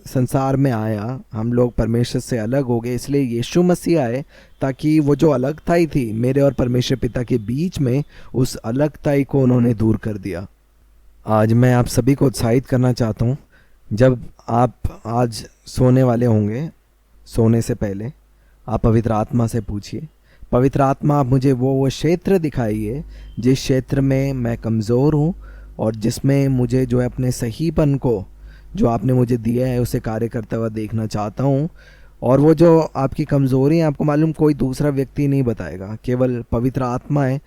संसार में आया, हम लोग परमेश्वर से अलग हो गए, इसलिए यीशु मसीह आए ताकि वो जो अलगताई थी मेरे और परमेश्वर पिता के बीच में, उस अलगताई को उन्होंने दूर कर दिया। आज मैं आप सभी को उत्साहित करना चाहता हूँ, जब आप आज सोने वाले होंगे, सोने से पहले आप पवित्र आत्मा से पूछिए, पवित्र आत्मा आप मुझे वो क्षेत्र दिखाइए जिस क्षेत्र में मैं कमज़ोर हूँ और जिसमें मुझे जो है अपने सहीपन को जो आपने मुझे दिया है उसे कार्य करता हुआ देखना चाहता हूँ। और वो जो आपकी कमज़ोरी है, आपको मालूम कोई दूसरा व्यक्ति नहीं बताएगा, केवल पवित्र आत्मा है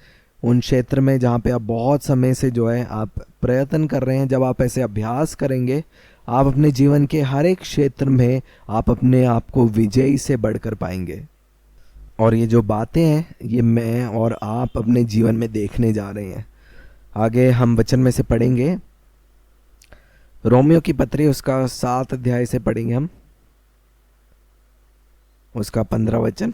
उन क्षेत्र में जहाँ पे आप बहुत समय से जो है आप प्रयत्न कर रहे हैं। जब आप ऐसे अभ्यास करेंगे, आप अपने जीवन के हर एक क्षेत्र में आप अपने आप को विजयी से बढ़कर पाएंगे। और ये जो बातें हैं ये मैं और आप अपने जीवन में देखने जा रहे हैं। आगे हम वचन में से पढ़ेंगे, रोमियो की पत्री उसका 7 अध्याय से पढ़ेंगे हम, उसका 15 वचन।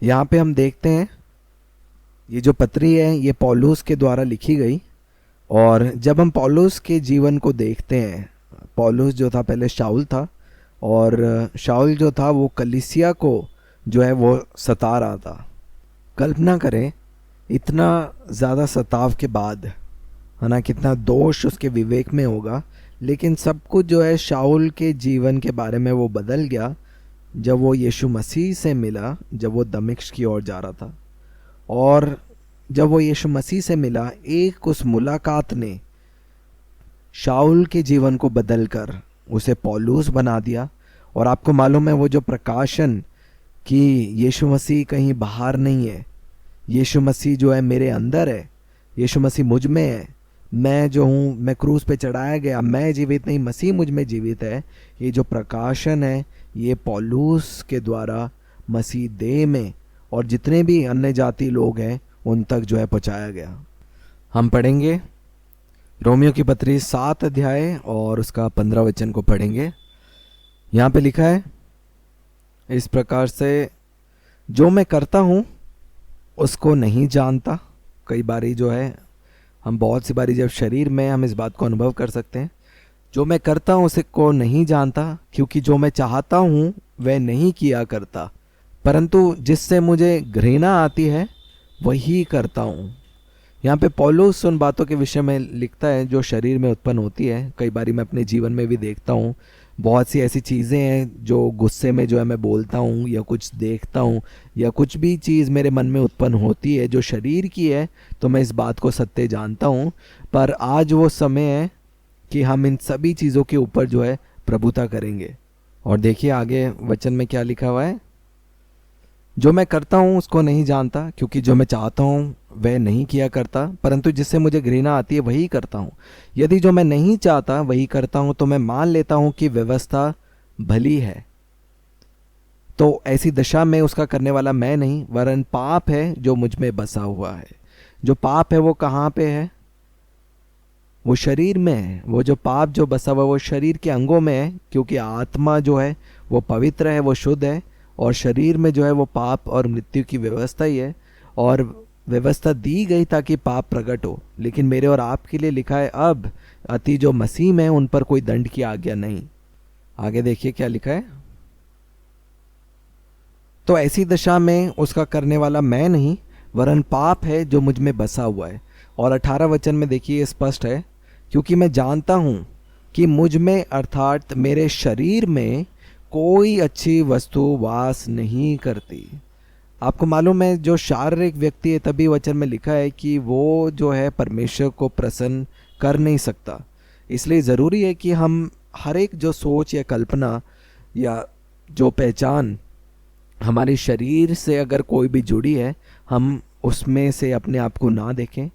यहाँ पे हम देखते हैं ये जो पत्री है ये पौलुस के द्वारा लिखी गई। और जब हम पौलुस के जीवन को देखते हैं, पौलुस जो था पहले शाऊल था, और शाऊल जो था वो कलीसिया को जो है वो सता रहा था। कल्पना करें इतना ज़्यादा सताव के बाद, है ना, कितना दोष उसके विवेक में होगा। लेकिन सब कुछ जो है शाऊल के जीवन के बारे में वो बदल गया जब वो यीशु मसीह से मिला, जब वो दमिश्क की ओर जा रहा था। और जब वो यीशु मसीह से मिला, एक उस मुलाकात ने शाऊल के जीवन को बदलकर उसे पौलुस बना दिया। और आपको मालूम है वो जो प्रकाशन कि यीशु मसीह कहीं बाहर नहीं है, यीशु मसीह जो है मेरे अंदर है, यीशु मसीह मुझ में है, मैं जो हूँ, मैं क्रूस पे चढ़ाया गया, मैं जीवित नहीं, मसीह मुझ में जीवित है। ये जो प्रकाशन है ये पौलुस के द्वारा मसीह देह में और जितने भी अन्य जाति लोग हैं उन तक जो है पहुँचाया गया। हम पढ़ेंगे रोमियो की पत्री 7 अध्याय और उसका 15 वचन को पढ़ेंगे। यहाँ पे लिखा है इस प्रकार से, जो मैं करता हूँ उसको नहीं जानता। कई बारी जो है हम बहुत सी बारी जब शरीर में हम इस बात को अनुभव कर सकते हैं, जो मैं करता हूँ उसे को नहीं जानता, क्योंकि जो मैं चाहता हूँ वह नहीं किया करता, परंतु जिससे मुझे घृणा आती है वही करता हूँ। यहाँ पे पौलुस उन बातों के विषय में लिखता है जो शरीर में उत्पन्न होती है। कई बारी मैं अपने जीवन में भी देखता हूँ, बहुत सी ऐसी चीज़ें हैं जो गुस्से में जो है मैं बोलता हूँ या कुछ देखता हूँ या कुछ भी चीज़ मेरे मन में उत्पन्न होती है जो शरीर की है, तो मैं इस बात को सत्य जानता हूँ। पर आज वो समय है कि हम इन सभी चीज़ों के ऊपर जो है प्रभुता करेंगे। और देखिए आगे वचन में क्या लिखा हुआ है, जो मैं करता हूँ उसको नहीं जानता, क्योंकि जो मैं चाहता हूँ वह नहीं किया करता, परंतु जिससे मुझे घृणा आती है वही करता हूँ। यदि जो मैं नहीं चाहता वही करता हूँ तो मैं मान लेता हूँ कि व्यवस्था भली है। तो ऐसी दशा में उसका करने वाला मैं नहीं वरन पाप है जो मुझ में बसा हुआ है। जो पाप है वो कहाँ पे है? वो शरीर में है। वो जो पाप जो बसा हुआ है वो शरीर के अंगों में है, क्योंकि आत्मा जो है वो पवित्र है, वो शुद्ध है, और शरीर में जो है वो पाप और मृत्यु की व्यवस्था ही है। और व्यवस्था दी गई ताकि पाप प्रकट हो, लेकिन मेरे और आपके लिए लिखा है अब अति जो मसीह में उन पर कोई दंड की आज्ञा नहीं। आगे देखिए क्या लिखा है। तो ऐसी दशा में उसका करने वाला मैं नहीं वरन पाप है जो मुझ में बसा हुआ है। और 18 वचन में देखिए स्पष्ट है, क्योंकि मैं जानता हूँ कि मुझ में अर्थात मेरे शरीर में कोई अच्छी वस्तु वास नहीं करती। आपको मालूम है जो शारीरिक व्यक्ति है, तभी वचन में लिखा है कि वो जो है परमेश्वर को प्रसन्न कर नहीं सकता। इसलिए ज़रूरी है कि हम हर एक जो सोच या कल्पना या जो पहचान हमारे शरीर से अगर कोई भी जुड़ी है, हम उसमें से अपने आप को ना देखें,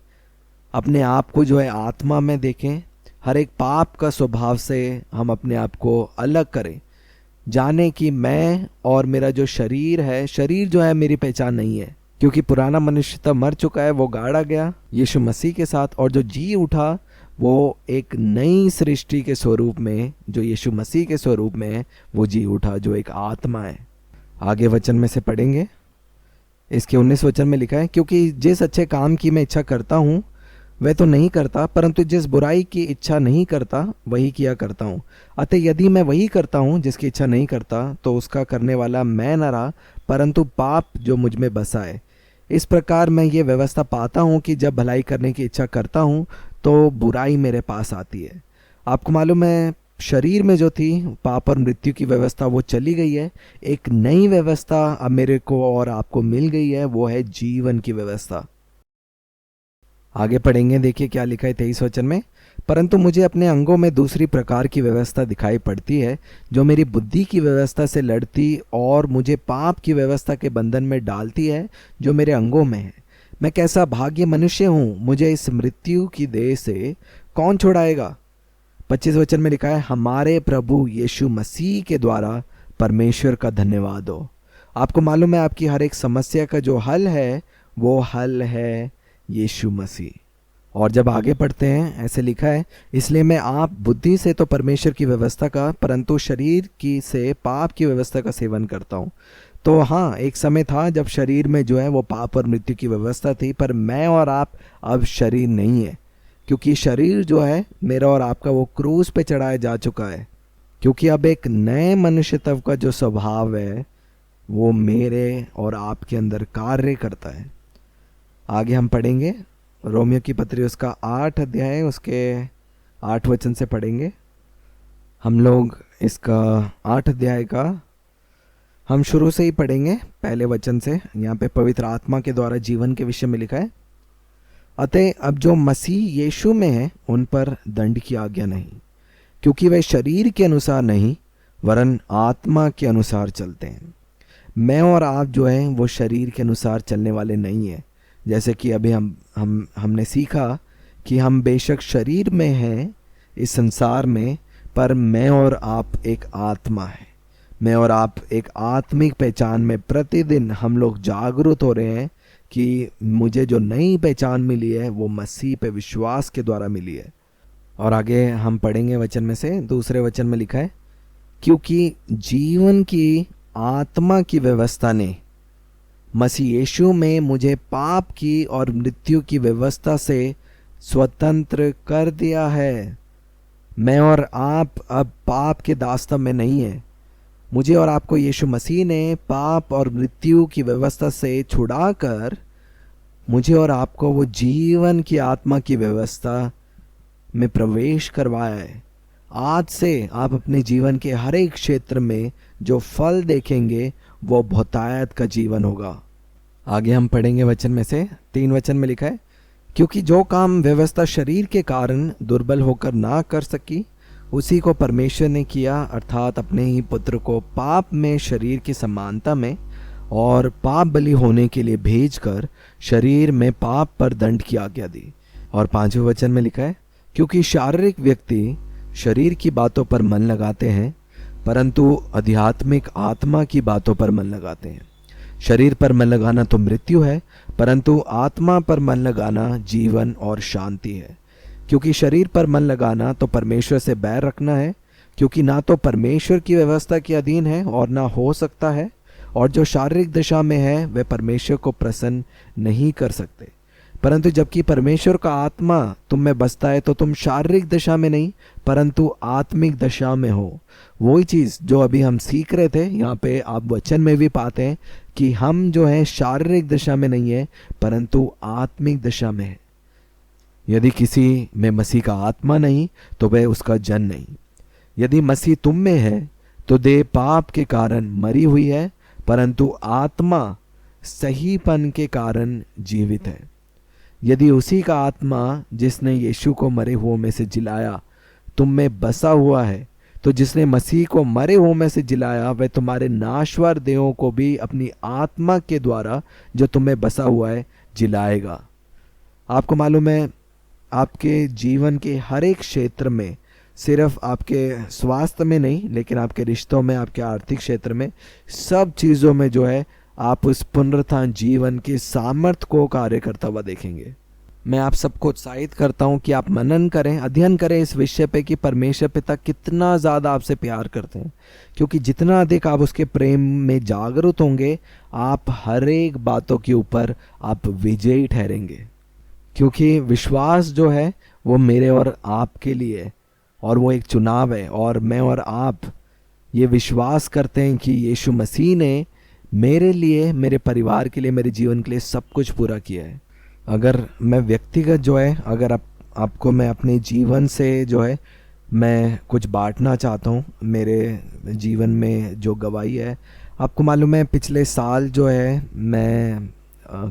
अपने आप को जो है आत्मा में देखें। हर एक पाप का स्वभाव से हम अपने आप को अलग करें, जाने कि मैं और मेरा जो शरीर है, शरीर जो है मेरी पहचान नहीं है, क्योंकि पुराना मनुष्य तब मर चुका है, वो गाड़ा गया यीशु मसीह के साथ, और जो जी उठा वो एक नई सृष्टि के स्वरूप में, जो यीशु मसीह के स्वरूप में है, वो जी उठा, जो एक आत्मा है। आगे वचन में से पढ़ेंगे। इसके 19 वचन में लिखा है, क्योंकि जिस अच्छे काम की मैं इच्छा करता हूँ वह तो नहीं करता, परंतु जिस बुराई की इच्छा नहीं करता वही किया करता हूँ। अतः यदि मैं वही करता हूँ जिसकी इच्छा नहीं करता, तो उसका करने वाला मैं न रहा परंतु पाप जो मुझ में बसा है। इस प्रकार मैं ये व्यवस्था पाता हूँ कि जब भलाई करने की इच्छा करता हूँ तो बुराई मेरे पास आती है। आपको मालूम है शरीर में जो थी पाप और मृत्यु की व्यवस्था वो चली गई है। एक नई व्यवस्था अब मेरे को और आपको मिल गई है, वो है जीवन की व्यवस्था। आगे पढ़ेंगे, देखिए क्या लिखा है 23 वचन में। परंतु मुझे अपने अंगों में दूसरी प्रकार की व्यवस्था दिखाई पड़ती है, जो मेरी बुद्धि की व्यवस्था से लड़ती और मुझे पाप की व्यवस्था के बंधन में डालती है जो मेरे अंगों में है। मैं कैसा भाग्य मनुष्य हूँ, मुझे इस मृत्यु की देह से कौन छुड़ाएगा? 25 वचन में लिखा है, हमारे प्रभु यीशु मसीह के द्वारा परमेश्वर का धन्यवाद हो। आपको मालूम है आपकी हर एक समस्या का जो हल है वो हल है यीशु मसीह। और जब आगे पढ़ते हैं ऐसे लिखा है, इसलिए मैं आप बुद्धि से तो परमेश्वर की व्यवस्था का परंतु शरीर की से पाप की व्यवस्था का सेवन करता हूँ। तो हाँ, एक समय था जब शरीर में जो है वो पाप और मृत्यु की व्यवस्था थी, पर मैं और आप अब शरीर नहीं है, क्योंकि शरीर जो है मेरा और आपका वो क्रूस पे चढ़ाया जा चुका है। क्योंकि अब एक नए मनुष्यत्व का जो स्वभाव है वो मेरे और आपके अंदर कार्य करता है। आगे हम पढ़ेंगे रोमियो की पत्री उसका 8 अध्याय उसके 8 वचन से पढ़ेंगे हम लोग। इसका 8 अध्याय का हम शुरू से ही पढ़ेंगे पहले वचन से। यहाँ पे पवित्र आत्मा के द्वारा जीवन के विषय में लिखा है, अतः अब जो मसीह यीशु में है उन पर दंड की आज्ञा नहीं, क्योंकि वे शरीर के अनुसार नहीं वरन आत्मा के अनुसार चलते हैं। मैं और आप जो हैं वो शरीर के अनुसार चलने वाले नहीं हैं, जैसे कि अभी हमने सीखा कि हम बेशक शरीर में हैं इस संसार में, पर मैं और आप एक आत्मा है। मैं और आप एक आत्मिक पहचान में प्रतिदिन हम लोग जागरूक हो रहे हैं कि मुझे जो नई पहचान मिली है वो मसीह पे विश्वास के द्वारा मिली है। और आगे हम पढ़ेंगे वचन में से, दूसरे वचन में लिखा है, क्योंकि जीवन की आत्मा की व्यवस्था ने मसीह यीशु में मुझे पाप की और मृत्यु की व्यवस्था से स्वतंत्र कर दिया है। मैं और आप अब पाप के दास्तां में नहीं है। मुझे और आपको यीशु मसीह ने पाप और मृत्यु की व्यवस्था से छुड़ाकर मुझे और आपको वो जीवन की आत्मा की व्यवस्था में प्रवेश करवाया है। आज से आप अपने जीवन के हर एक क्षेत्र में जो फल देखेंगे वो बहुतायत का जीवन होगा। आगे हम पढ़ेंगे वचन में से 3 वचन में लिखा है, क्योंकि जो काम व्यवस्था शरीर के कारण दुर्बल होकर ना कर सकी उसी को परमेश्वर ने किया, अर्थात अपने ही पुत्र को पाप में शरीर की समानता में और पाप बलि होने के लिए भेजकर शरीर में पाप पर दंड की आज्ञा दी। और 5वें वचन में लिखा है, क्योंकि शारीरिक व्यक्ति शरीर की बातों पर मन लगाते हैं परंतु आध्यात्मिक आत्मा की बातों पर मन लगाते हैं। शरीर पर मन लगाना तो मृत्यु है, परंतु आत्मा पर मन लगाना जीवन और शांति है। क्योंकि शरीर पर मन लगाना तो परमेश्वर से बैर रखना है, क्योंकि ना तो परमेश्वर की व्यवस्था के अधीन है और ना हो सकता है, और जो शारीरिक दशा में है वे परमेश्वर को प्रसन्न नहीं कर सकते। परंतु जबकि परमेश्वर का आत्मा तुम में बसता है तो तुम शारीरिक दशा में नहीं परंतु आत्मिक दशा में हो। वही चीज़ जो अभी हम सीख रहे थे, यहाँ पे आप वचन में भी पाते हैं कि हम जो है शारीरिक दशा में नहीं है परंतु आत्मिक दशा में है। यदि किसी में मसीह का आत्मा नहीं तो वह उसका जन नहीं। यदि मसीह तुम में है तो देह पाप के कारण मरी हुई है, परंतु आत्मा सहीपन के कारण जीवित है। यदि उसी का आत्मा जिसने यीशु को मरे हुओं में से जिलाया तुम में बसा हुआ है, तो जिसने मसीह को मरे हुओं में से जिलाया वह तुम्हारे नाशवार देहों को भी अपनी आत्मा के द्वारा जो तुम्हें बसा हुआ है जिलाएगा। आपको मालूम है, आपके जीवन के हर एक क्षेत्र में, सिर्फ आपके स्वास्थ्य में नहीं लेकिन आपके रिश्तों में, आपके आर्थिक क्षेत्र में, सब चीज़ों में जो है आप उस पुनरुत्थान जीवन के सामर्थ्य को कार्य करता हुआ देखेंगे। मैं आप सबको उत्साहित करता हूं कि आप मनन करें, अध्ययन करें इस विषय पे कि परमेश्वर पिता कितना ज़्यादा आपसे प्यार करते हैं। क्योंकि जितना अधिक आप उसके प्रेम में जागरूक होंगे, आप हर एक बातों के ऊपर आप विजयी ठहरेंगे। क्योंकि विश्वास जो है वो मेरे और आपके लिए है, और वो एक चुनाव है, और मैं और आप ये विश्वास करते हैं कि यीशु मसीह ने मेरे लिए, मेरे परिवार के लिए, मेरे जीवन के लिए सब कुछ पूरा किया है। अगर मैं व्यक्तिगत जो है, अगर आपको मैं अपने जीवन से जो है मैं कुछ बांटना चाहता हूँ, मेरे जीवन में जो गवाही है। आपको मालूम है पिछले साल जो है मैं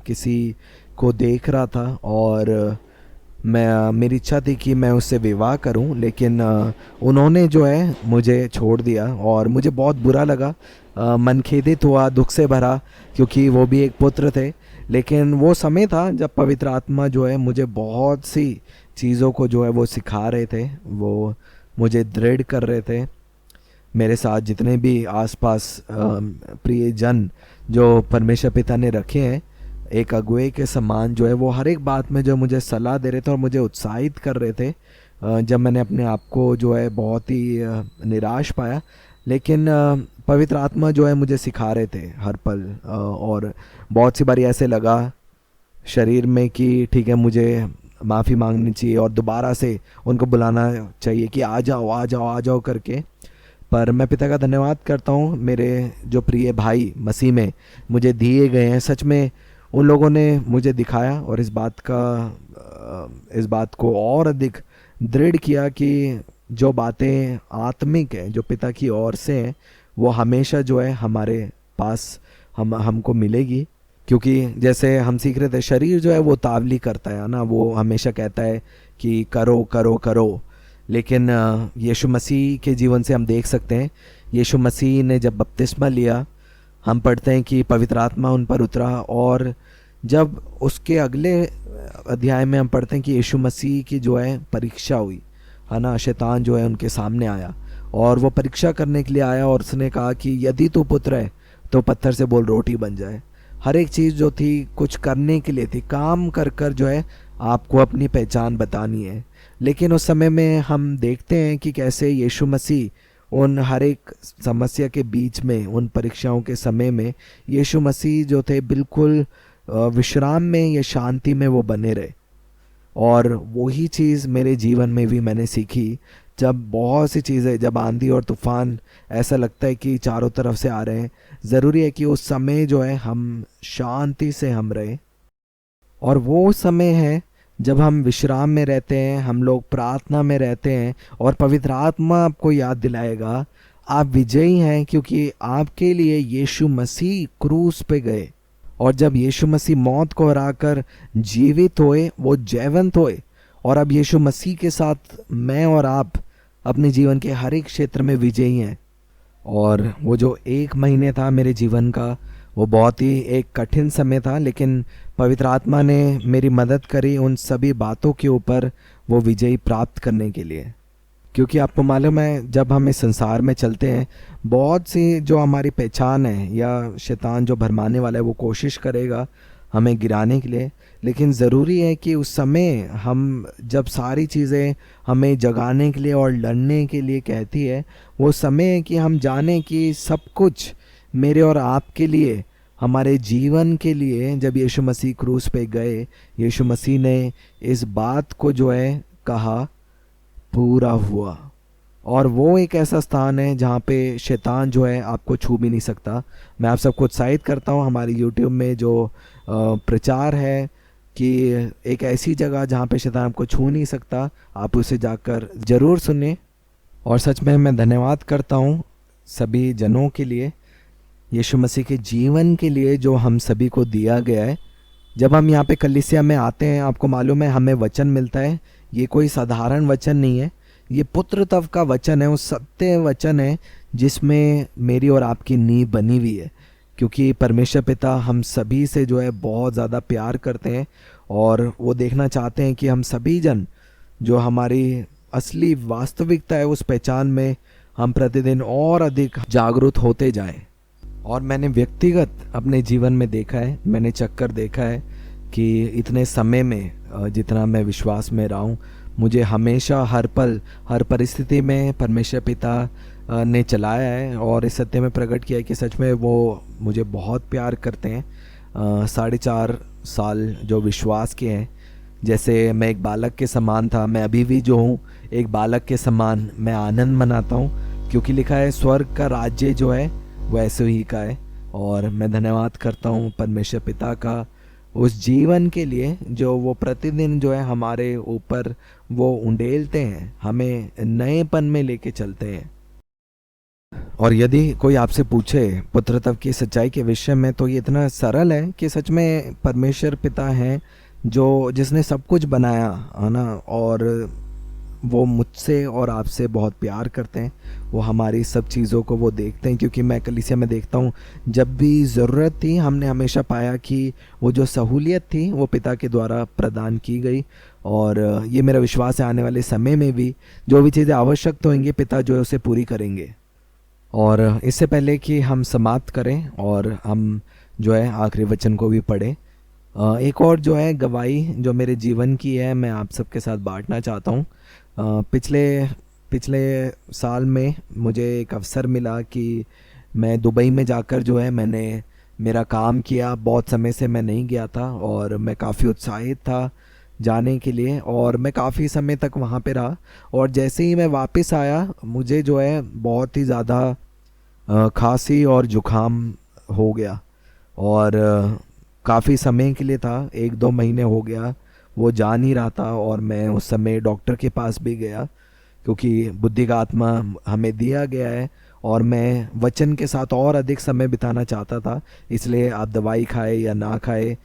किसी को देख रहा था और मेरी इच्छा थी कि मैं उससे विवाह करूं, लेकिन उन्होंने जो है मुझे छोड़ दिया और मुझे बहुत बुरा लगा, मन खेदित हुआ, दुख से भरा, क्योंकि वो भी एक पुत्र थे। लेकिन वो समय था जब पवित्र आत्मा जो है मुझे बहुत सी चीज़ों को जो है वो सिखा रहे थे, वो मुझे दृढ़ कर रहे थे। मेरे साथ जितने भी आसपास प्रिय जन जो परमेश्वर पिता ने रखे हैं, एक अगुए के समान जो है वो हर एक बात में जो मुझे सलाह दे रहे थे और मुझे उत्साहित कर रहे थे। जब मैंने अपने आप को जो है बहुत ही निराश पाया, लेकिन पवित्र आत्मा जो है मुझे सिखा रहे थे हर पल, और बहुत सी बारी ऐसे लगा शरीर में कि ठीक है मुझे माफ़ी मांगनी चाहिए और दोबारा से उनको बुलाना चाहिए कि आ जाओ आ जाओ आ जाओ करके। पर मैं पिता का धन्यवाद करता हूँ, मेरे जो प्रिय भाई मसीह में मुझे दिए गए हैं, सच में उन लोगों ने मुझे दिखाया और इस बात को और अधिक दृढ़ किया कि जो बातें आत्मिक हैं, जो पिता की ओर से हैं, वो हमेशा जो है हमारे पास हमको मिलेगी। क्योंकि जैसे हम सीख रहे थे, शरीर जो है वो तावली करता है ना, वो हमेशा कहता है कि करो करो करो। लेकिन यीशु मसीह के जीवन से हम देख सकते हैं, यीशु मसीह ने जब बपतिस्मा लिया, हम पढ़ते हैं कि पवित्र आत्मा उन पर उतरा, और जब उसके अगले अध्याय में हम पढ़ते हैं कि यीशु मसीह की जो है परीक्षा हुई, है ना, शैतान जो है उनके सामने आया और वो परीक्षा करने के लिए आया और उसने कहा कि यदि तू पुत्र है तो पत्थर से बोल रोटी बन जाए। हर एक चीज़ जो थी कुछ करने के लिए थी, काम कर कर जो है आपको अपनी पहचान बतानी है। लेकिन उस समय में हम देखते हैं कि कैसे यीशु मसीह उन हर एक समस्या के बीच में, उन परीक्षाओं के समय में यीशु मसीह जो थे बिल्कुल विश्राम में या शांति में वो बने रहे। और वही चीज़ मेरे जीवन में भी मैंने सीखी। जब बहुत सी चीज़ें, जब आंधी और तूफान ऐसा लगता है कि चारों तरफ से आ रहे हैं, ज़रूरी है कि उस समय जो है हम शांति से हम रहें। और वो समय है जब हम विश्राम में रहते हैं, हम लोग प्रार्थना में रहते हैं और पवित्र आत्मा आपको याद दिलाएगा आप विजयी हैं, क्योंकि आपके लिए यीशु मसीह क्रूस पे गए। और जब यीशु मसीह मौत को हराकर जीवित होए, वो जयवंत होए, और अब यीशु मसीह के साथ मैं और आप अपने जीवन के हर एक क्षेत्र में विजयी हैं। और वो जो 1 महीने था मेरे जीवन का, वो बहुत ही एक कठिन समय था, लेकिन पवित्र आत्मा ने मेरी मदद करी उन सभी बातों के ऊपर वो विजयी प्राप्त करने के लिए। क्योंकि आपको मालूम है जब हम इस संसार में चलते हैं, बहुत सी जो हमारी पहचान है या शैतान जो भरमाने वाला है वो कोशिश करेगा हमें गिराने के लिए। लेकिन ज़रूरी है कि उस समय हम जब सारी चीज़ें हमें जगाने के लिए और लड़ने के लिए कहती है, वो समय है कि हम जाने कि सब कुछ मेरे और आपके लिए, हमारे जीवन के लिए। जब यीशु मसीह क्रूस पे गए, यीशु मसीह ने इस बात को जो है कहा, पूरा हुआ। और वो एक ऐसा स्थान है जहाँ पे शैतान जो है आपको छू भी नहीं सकता। मैं आप सबको उत्साहित करता हूँ, हमारी यूट्यूब में जो प्रचार है कि एक ऐसी जगह जहाँ पे शैतान आपको छू नहीं सकता, आप उसे जाकर ज़रूर सुने। और सच में मैं धन्यवाद करता हूँ सभी जनों के लिए, यीशु मसीह के जीवन के लिए जो हम सभी को दिया गया है। जब हम यहाँ पे कलीसिया में आते हैं, आपको मालूम है हमें वचन मिलता है। ये कोई साधारण वचन नहीं है, ये पुत्रत्व का वचन है, वो सत्य वचन है जिसमें मेरी और आपकी नींव बनी हुई है। क्योंकि परमेश्वर पिता हम सभी से जो है बहुत ज़्यादा प्यार करते हैं और वो देखना चाहते हैं कि हम सभी जन जो हमारी असली वास्तविकता है उस पहचान में हम प्रतिदिन और अधिक जागरूक होते जाएं। और मैंने व्यक्तिगत अपने जीवन में देखा है, मैंने चक्कर देखा है कि इतने समय में जितना मैं विश्वास में रहा हूँ, मुझे हमेशा हर पल हर परिस्थिति में परमेश्वर पिता ने चलाया है और इस सत्य में प्रकट किया है कि सच में वो मुझे बहुत प्यार करते हैं। 4.5 साल जो विश्वास के हैं, जैसे मैं एक बालक के समान था, मैं अभी भी जो हूँ एक बालक के समान मैं आनंद मनाता हूँ, क्योंकि लिखा है स्वर्ग का राज्य जो है वो ऐसे ही का है। और मैं धन्यवाद करता हूँ परमेश्वर पिता का उस जीवन के लिए जो वो प्रतिदिन जो है हमारे ऊपर वो उंडेलते हैं, हमें नएपन में लेके चलते हैं। और यदि कोई आपसे पूछे पुत्रत्व की सच्चाई के विषय में, तो ये इतना सरल है कि सच में परमेश्वर पिता हैं जो जिसने सब कुछ बनाया है ना, और वो मुझसे और आपसे बहुत प्यार करते हैं। वो हमारी सब चीज़ों को वो देखते हैं, क्योंकि मैं कलीसिया में देखता हूँ जब भी ज़रूरत थी हमने हमेशा पाया कि वो जो सहूलियत थी वो पिता के द्वारा प्रदान की गई। और ये मेरा विश्वास है आने वाले समय में भी जो भी चीज़ें आवश्यक तो होंगी पिता जो है उसे पूरी करेंगे। और इससे पहले कि हम समाप्त करें और हम जो है आखिरी वचन को भी पढ़ें, एक और जो है गवाही जो मेरे जीवन की है मैं आप सबके साथ बांटना चाहता हूँ। पिछले साल में मुझे एक अवसर मिला कि मैं दुबई में जाकर जो है मैंने मेरा काम किया। बहुत समय से मैं नहीं गया था और मैं काफ़ी उत्साहित था जाने के लिए, और मैं काफ़ी समय तक वहाँ पे रहा। और जैसे ही मैं वापस आया मुझे जो है बहुत ही ज़्यादा खांसी और जुखाम हो गया, और काफ़ी समय के लिए था, 1-2 महीने हो गया वो जा नहीं रहा था। और मैं उस समय डॉक्टर के पास भी गया, क्योंकि बुद्धि का आत्मा हमें दिया गया है और मैं वचन के साथ और अधिक समय बिताना चाहता था। इसलिए आप दवाई खाए या ना खाए,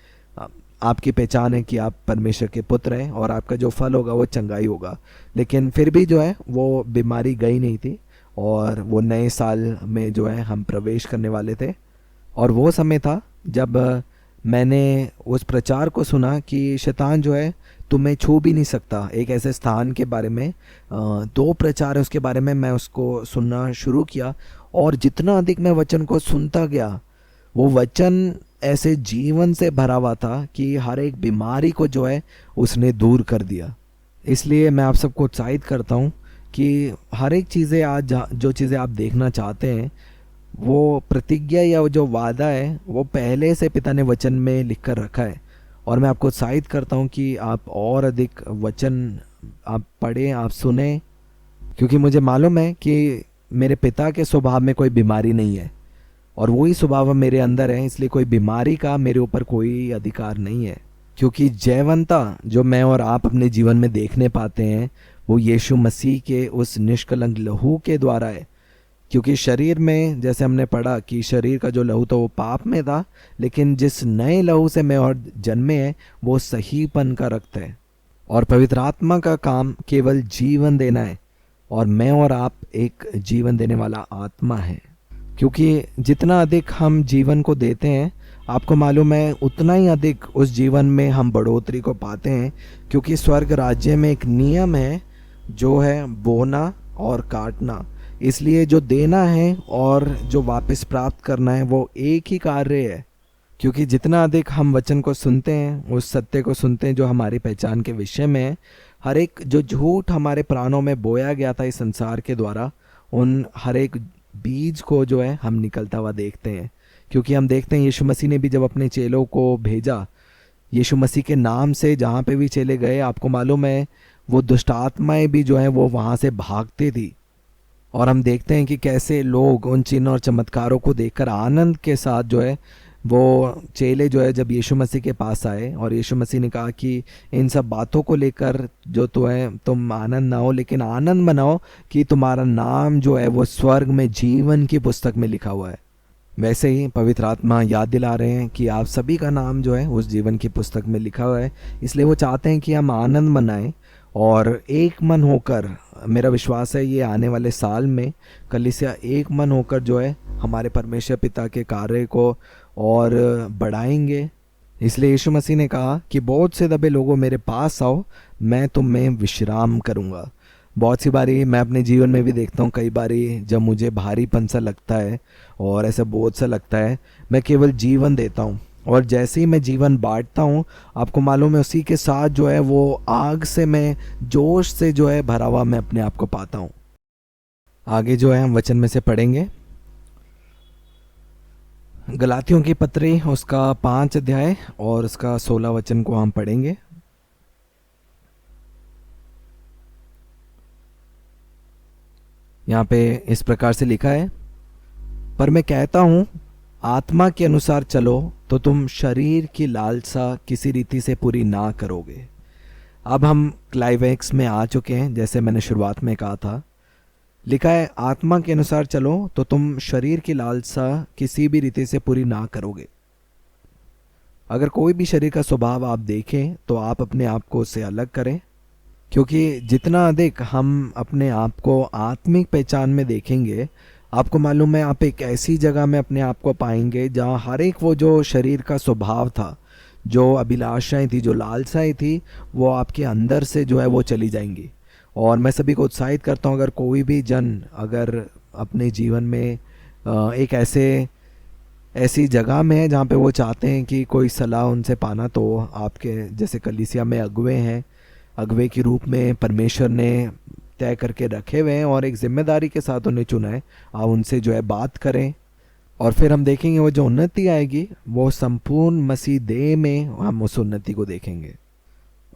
आपकी पहचान है कि आप परमेश्वर के पुत्र हैं और आपका जो फल होगा वो चंगाई होगा। लेकिन फिर भी जो है वो बीमारी गई नहीं थी, और वो नए साल में जो है हम प्रवेश करने वाले थे। और वो समय था जब मैंने उस प्रचार को सुना कि शैतान जो है तुम्हें छू भी नहीं सकता। एक ऐसे स्थान के बारे में 2 प्रचार है उसके बारे में मैं उसको सुनना शुरू किया, और जितना अधिक मैं वचन को सुनता गया वो वचन ऐसे जीवन से भरा हुआ था कि हर एक बीमारी को जो है उसने दूर कर दिया। इसलिए मैं आप सबको उत्साहित करता हूँ कि हर एक चीज़ें आज जो चीज़ें आप देखना चाहते हैं वो प्रतिज्ञा या वो जो वादा है वो पहले से पिता ने वचन में लिख कर रखा है। और मैं आपको उत्साहित करता हूँ कि आप और अधिक वचन आप पढ़ें, आप सुने, क्योंकि मुझे मालूम है कि मेरे पिता के स्वभाव में कोई बीमारी नहीं है और वही स्वभाव मेरे अंदर है, इसलिए कोई बीमारी का मेरे ऊपर कोई अधिकार नहीं है। क्योंकि जयवंता जो मैं और आप अपने जीवन में देखने पाते हैं वो यीशु मसीह के उस निष्कलंक लहू के द्वारा है। क्योंकि शरीर में जैसे हमने पढ़ा कि शरीर का जो लहू था वो पाप में था, लेकिन जिस नए लहू से मैं और जन्मे हैं वो सहीपन का रक्त है। और पवित्र आत्मा का काम केवल जीवन देना है, और मैं और आप एक जीवन देने वाला आत्मा है। क्योंकि जितना अधिक हम जीवन को देते हैं, आपको मालूम है उतना ही अधिक उस जीवन में हम बढ़ोतरी को पाते हैं। क्योंकि स्वर्ग राज्य में एक नियम है जो है बोना और काटना। इसलिए जो देना है और जो वापस प्राप्त करना है वो एक ही कार्य है। क्योंकि जितना अधिक हम वचन को सुनते हैं, उस सत्य को सुनते हैं जो हमारी पहचान के विषय में है, हर एक जो झूठ हमारे प्राणों में बोया गया था इस संसार के द्वारा, उन हर एक बीज को जो है हम निकलता हुआ देखते हैं। क्योंकि हम देखते हैं यीशु मसीह ने भी जब अपने चेलों को भेजा, यीशु मसीह के नाम से जहाँ पे भी चले गए, आपको मालूम है वो दुष्ट आत्माएं भी जो है वो वहाँ से भागती थी। और हम देखते हैं कि कैसे लोग उन चिन्ह और चमत्कारों को देखकर आनंद के साथ जो है वो चेले जो है जब यीशु मसीह के पास आए, और यीशु मसीह ने कहा कि इन सब बातों को लेकर जो तो है तुम आनंद ना हो, लेकिन आनंद मनाओ कि तुम्हारा नाम जो है वो स्वर्ग में जीवन की पुस्तक में लिखा हुआ है। वैसे ही पवित्र आत्मा याद दिला रहे हैं कि आप सभी का नाम जो है उस जीवन की पुस्तक में लिखा हुआ है। इसलिए वो चाहते हैं कि हम आनंद मनाएं और एक मन होकर, मेरा विश्वास है ये आने वाले साल में कलीसिया एक मन होकर जो है हमारे परमेश्वर पिता के कार्य को और बढ़ाएंगे। इसलिए यीशु मसीह ने कहा कि बहुत से दबे लोगों मेरे पास आओ, मैं तुम में विश्राम करूंगा। बहुत सी बारी मैं अपने जीवन में भी देखता हूँ, कई बारी जब मुझे भारीपन सा लगता है और ऐसा बोझ सा लगता है, मैं केवल जीवन देता हूँ, और जैसे ही मैं जीवन बांटता हूँ, आपको मालूम है उसी के साथ जो है वो आग से मैं जोश से जो है भरा हुआ मैं अपने आप को पाता हूँ। आगे जो है हम वचन में से पढ़ेंगे, गलातियों की पत्री उसका 5 अध्याय और उसका 16 वचन को हम पढ़ेंगे। यहाँ पे इस प्रकार से लिखा है, पर मैं कहता हूँ आत्मा के अनुसार चलो तो तुम शरीर की लालसा किसी रीति से पूरी ना करोगे। अब हम क्लाइमैक्स में आ चुके हैं। जैसे मैंने शुरुआत में कहा था, लिखा है आत्मा के अनुसार चलो तो तुम शरीर की लालसा किसी भी रीति से पूरी ना करोगे। अगर कोई भी शरीर का स्वभाव आप देखें तो आप अपने आप को उससे अलग करें, क्योंकि जितना अधिक हम अपने आप को आत्मिक पहचान में देखेंगे, आपको मालूम है आप एक ऐसी जगह में अपने आप को पाएंगे जहाँ हर एक वो जो शरीर का स्वभाव था, जो अभिलाषाएं थी, जो लालसाएं थी, वो आपके अंदर से जो है वो चली जाएंगी। और मैं सभी को उत्साहित करता हूँ, अगर कोई भी जन अगर अपने जीवन में एक ऐसी जगह में है जहाँ पे वो चाहते हैं कि कोई सलाह उनसे पाना, तो आपके जैसे कलीसिया में अगुवे हैं, अगुवे के रूप में परमेश्वर ने तय करके रखे हुए हैं और एक जिम्मेदारी के साथ उन्हें चुना है। आप उनसे जो है बात करें, और फिर हम देखेंगे वो जो उन्नति आएगी वो संपूर्ण मसीह देह में हम उस उन्नति को देखेंगे।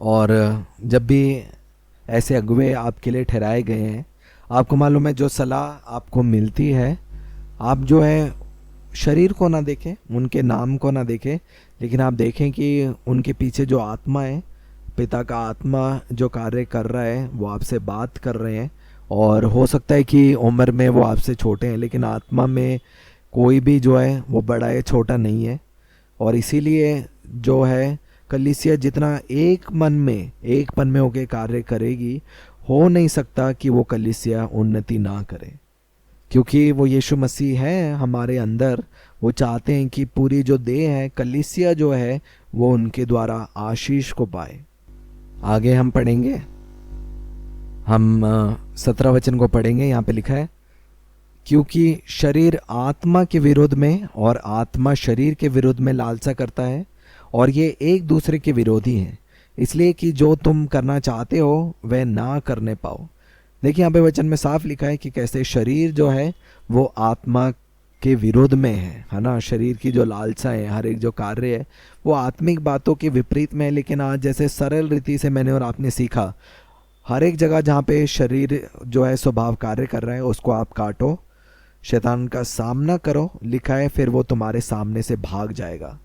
और जब भी ऐसे अगुवे आपके लिए ठहराए गए हैं, आपको मालूम है जो सलाह आपको मिलती है, आप जो है शरीर को ना देखें, उनके नाम को ना देखें, लेकिन आप देखें कि उनके पीछे जो आत्मा है, पिता का आत्मा जो कार्य कर रहा है, वो आपसे बात कर रहे हैं। और हो सकता है कि उम्र में वो आपसे छोटे हैं, लेकिन आत्मा में कोई भी जो है वो बड़ा या छोटा नहीं है। और इसीलिए जो है कलीसिया जितना एक मन में होकर कार्य करेगी, हो नहीं सकता कि वो कलीसिया उन्नति ना करे, क्योंकि वो यीशु मसीह है हमारे अंदर। वो चाहते हैं कि पूरी जो देह है, कलीसिया जो है, वो उनके द्वारा आशीष को पाए। आगे हम पढ़ेंगे, हम 17 वचन को पढ़ेंगे। यहाँ पे लिखा है, क्योंकि शरीर आत्मा के विरोध में और आत्मा शरीर के विरोध में लालसा करता है, और ये एक दूसरे के विरोधी हैं, इसलिए कि जो तुम करना चाहते हो वह ना करने पाओ। देखिए यहाँ पे वचन में साफ लिखा है कि कैसे शरीर जो है वो आत्मा के विरोध में है ना। शरीर की जो लालसा है, हर एक जो कार्य है, वो आत्मिक बातों के विपरीत में है। लेकिन आज जैसे सरल रीति से मैंने और आपने सीखा, हर एक जगह जहाँ पे शरीर जो है स्वभाव कार्य कर रहा है, उसको आप काटो, शैतान का सामना करो, लिखा है फिर वो तुम्हारे सामने से भाग जाएगा।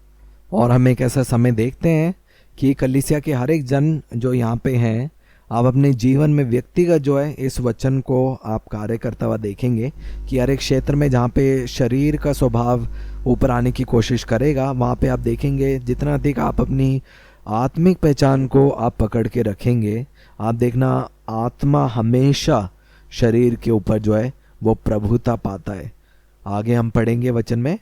और हम एक ऐसा समय देखते हैं कि कलीसिया के हर एक जन जो यहाँ पे हैं, आप अपने जीवन में व्यक्तिगत जो है इस वचन को आप कार्य करता हुआ देखेंगे कि हर एक क्षेत्र में जहाँ पे शरीर का स्वभाव ऊपर आने की कोशिश करेगा, वहाँ पे आप देखेंगे जितना अधिक आप अपनी आत्मिक पहचान को आप पकड़ के रखेंगे, आप देखना आत्मा हमेशा शरीर के ऊपर जो है वो प्रभुता पाता है। आगे हम पढ़ेंगे वचन में,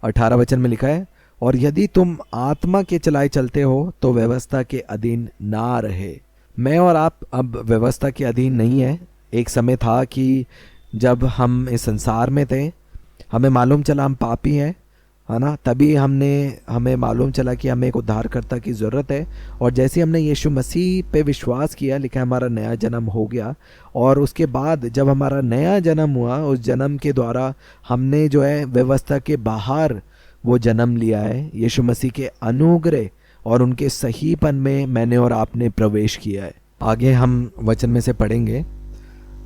18 वचन में लिखा है, और यदि तुम आत्मा के चलाए चलते हो तो व्यवस्था के अधीन ना रहे। मैं और आप अब व्यवस्था के अधीन नहीं है, एक समय था कि जब हम इस संसार में थे, हमें मालूम चला हम पापी हैं, है ना। तभी हमें मालूम चला कि हमें एक उद्धारकर्ता की ज़रूरत है। और जैसे ही हमने यीशु मसीह पे विश्वास किया, लिखा है हमारा नया जन्म हो गया। और उसके बाद जब हमारा नया जन्म हुआ, उस जन्म के द्वारा हमने जो है व्यवस्था के बाहर वो जन्म लिया है। यीशु मसीह के अनुग्रह और उनके सहीपन में मैंने और आपने प्रवेश किया है। आगे हम वचन में से पढ़ेंगे।